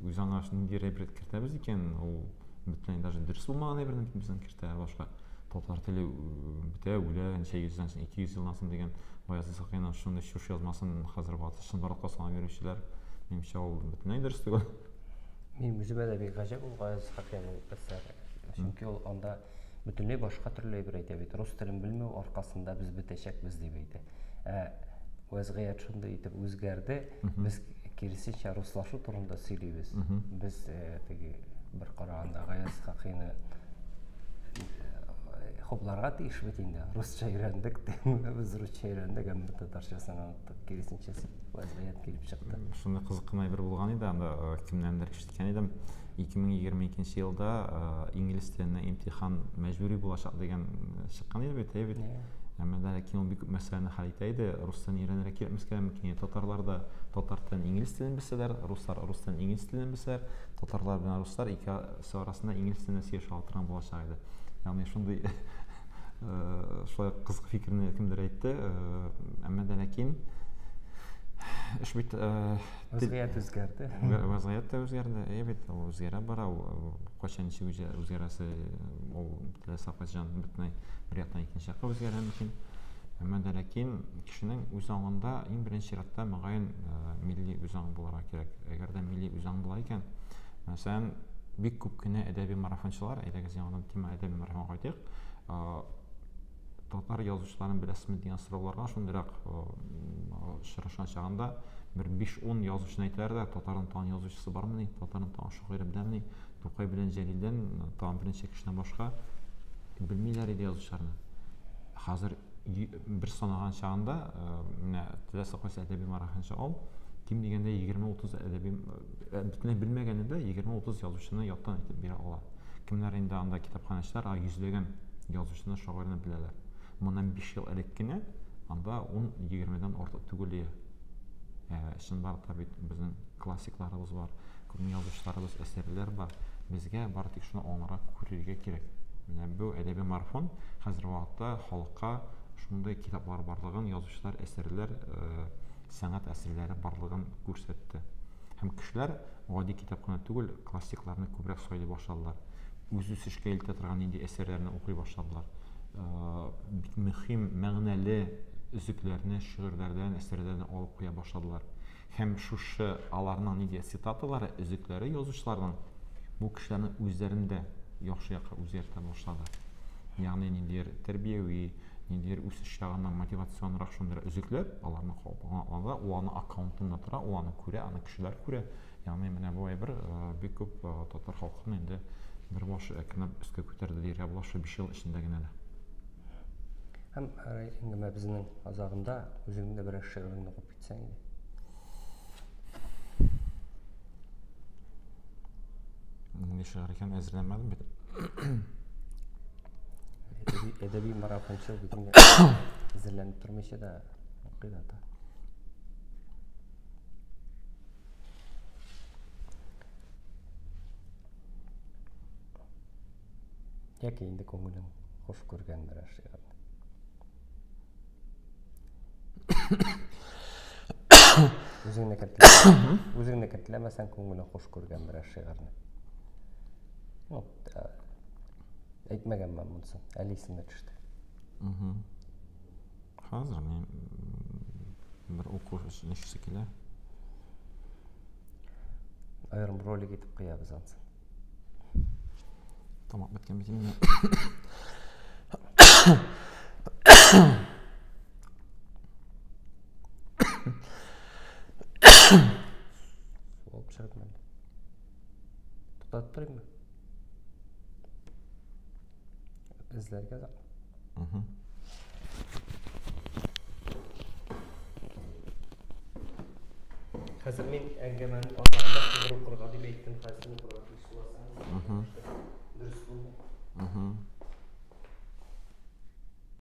үз аңа шундый репрет кертәбез икән, ул бөтенләй даже дөрес булмаган әйберне безнең кертә башка. Татар теле бетә, үлә, 200 елдан соң дигән Баяз Исхакыйның шундый шуш язмасын хәзер вакытта чынбарлыкка салган йөрүчеләр, минемчә ул бөтенләй дөрес түгел. Мин үземә дә бик гаҗәп ул Баяз Исхакыйның әсәре. Чөнки ул анда бөтенләй башка төрле әйбер әйтә бит. Рус телен белмәү аркасында без бетәчәкбез дип әйтә. Вазгыять шундай итеп үзгәрде. Без киресенчә руслашу турында сөйлибез. Без теге бер караганда Баяз Исхакыйны хопларга тиеш бит инде. Русча өйрәндек, без русча өйрәндек, әмма татарчасын оныттык. Киресенчә вазгыять килеп чыкты. Шундый кызык әйбер булган иде, анда кемнәндер ишеткән идем. 2022 елда инглиз теленә имтихан мәҗбүри булачак дигән чыккан иде бит. Әмма да ләкин ул бик күп мәсьәләне хәл итә иде. Рус телен өйрәнергә кирәкмәскә мөмкин. Татарлар да татар телен, инглиз телен белсәләр, руслар рус телен, инглиз телен белсәләр, татарлар белән руслар икесе арасында инглиз телен сөйләшә алырга булачак иде. Ягъни шундый шулай кызык фикерне кемдер әйтте. Әмма да ләкин эш бит Вазгыять үзгәрде. Вазгыять та үзгәрде. Бит ул үзгәрә бара. Кайчан ничек үзгәрәсе ул теләсәпәҗан бетмәй бер яктан икенче якка үзгәрә мөмкин. Әмма да ләкин кешенең үз аңында иң беренче чиратта мөгаен милли үзаң булырга кирәк. Әгәр дә милли үзаң була икән, мәсәлән, бик күп кенә әдәби марафончылар, әйдәгез яңадан тема әдәби марафонга кайтыйк. Татар язучыларын беләсезме дигән сорауларга шундыйрак очрашкан чагында бер 5-10 язучыны әйтәләр дә, татарның тагын язучысы бармыни, татарның тагын шагыйре беләмени, Тукай белән Җәлилдән тагын беренче кешенән башка белмиләр иде язучыларны. Хәзер бер санаган чагында менә теләсә кайсы әдәби марафончы ал, ким дигәндә 20-30 әдәби бөтенләй белмәгәндә 20-30 язучыны яттан әйтеп бирә ала. Кемнәр инде анда китапханәчеләр йөзләгән язучыны, шагыйрьне беләләр. Моннан 5 ел элек кенә анда 10-20дән артык түгел иде. Чынбарда бит безнең классикларыбыз бар, күп язучыларыбыз, әсәрләр бар. Безгә бары тик шуны аңларга, күрергә кирәк. Менә бу әдәби марафон хәзер вакытта халыкка шундый китаплар барлыгын, язучылар, әсәрләр, сәнгать әсәрләре барлыгын күрсәтте. Һәм кешеләр гади китапханә түгел, классикларны күбрәк сайлый башладылар. Үз эшкә илтә торган инде әсәрләрне укый башладылар. Бик мөһим, мәгънәле өзекләрне, шигырьләрдән, әсәрләрдән алып куя башладылар. Һәм шушы аларның нидә цитаталары, өзекләре язучыларның бу кешеләрнең үзләрендә яхшы якка үзгәртә башлады. Ягъни ниндидер тәрбияви, ниндидер үсеш чагыннан мотивационрак шундый өзекләр аларның калганда, уларның аккаунтында тора, уларны күрә, аны кешеләр күрә. Ягъни менә бу әйбер бик күп татар халкын инде бер баш әкренләп өскә күтәрде дияргә була шу 5 ел эчендә генә. Һәм инде безнең азагында үзеңдә бер шигыреңне укып китсәң иде. Нинди шигырь икән әзерләмәдем бит. Әдәби марафончы битеңдә әзерләнеп тормыйча да укый да. Яки инде күңелең хош күргән бер шигырь. Үзеңне кертеләмәсәң күңелең хош күргән бер шигырьне. Әйтмәгәнмен монысын, әле исемә төште. Хәзер мин бер укуш ничек килә? Аерым ролик итеп куябыз ансын. Тамак беткән бит инде. Суалып чыгып менә. Тотып торыйммы? Эзләргә дә. Хәзер мин әңгәмәне азагында тугры укырга дип әйттем, хәзер укырга тиеш буласың. Дөрес булды.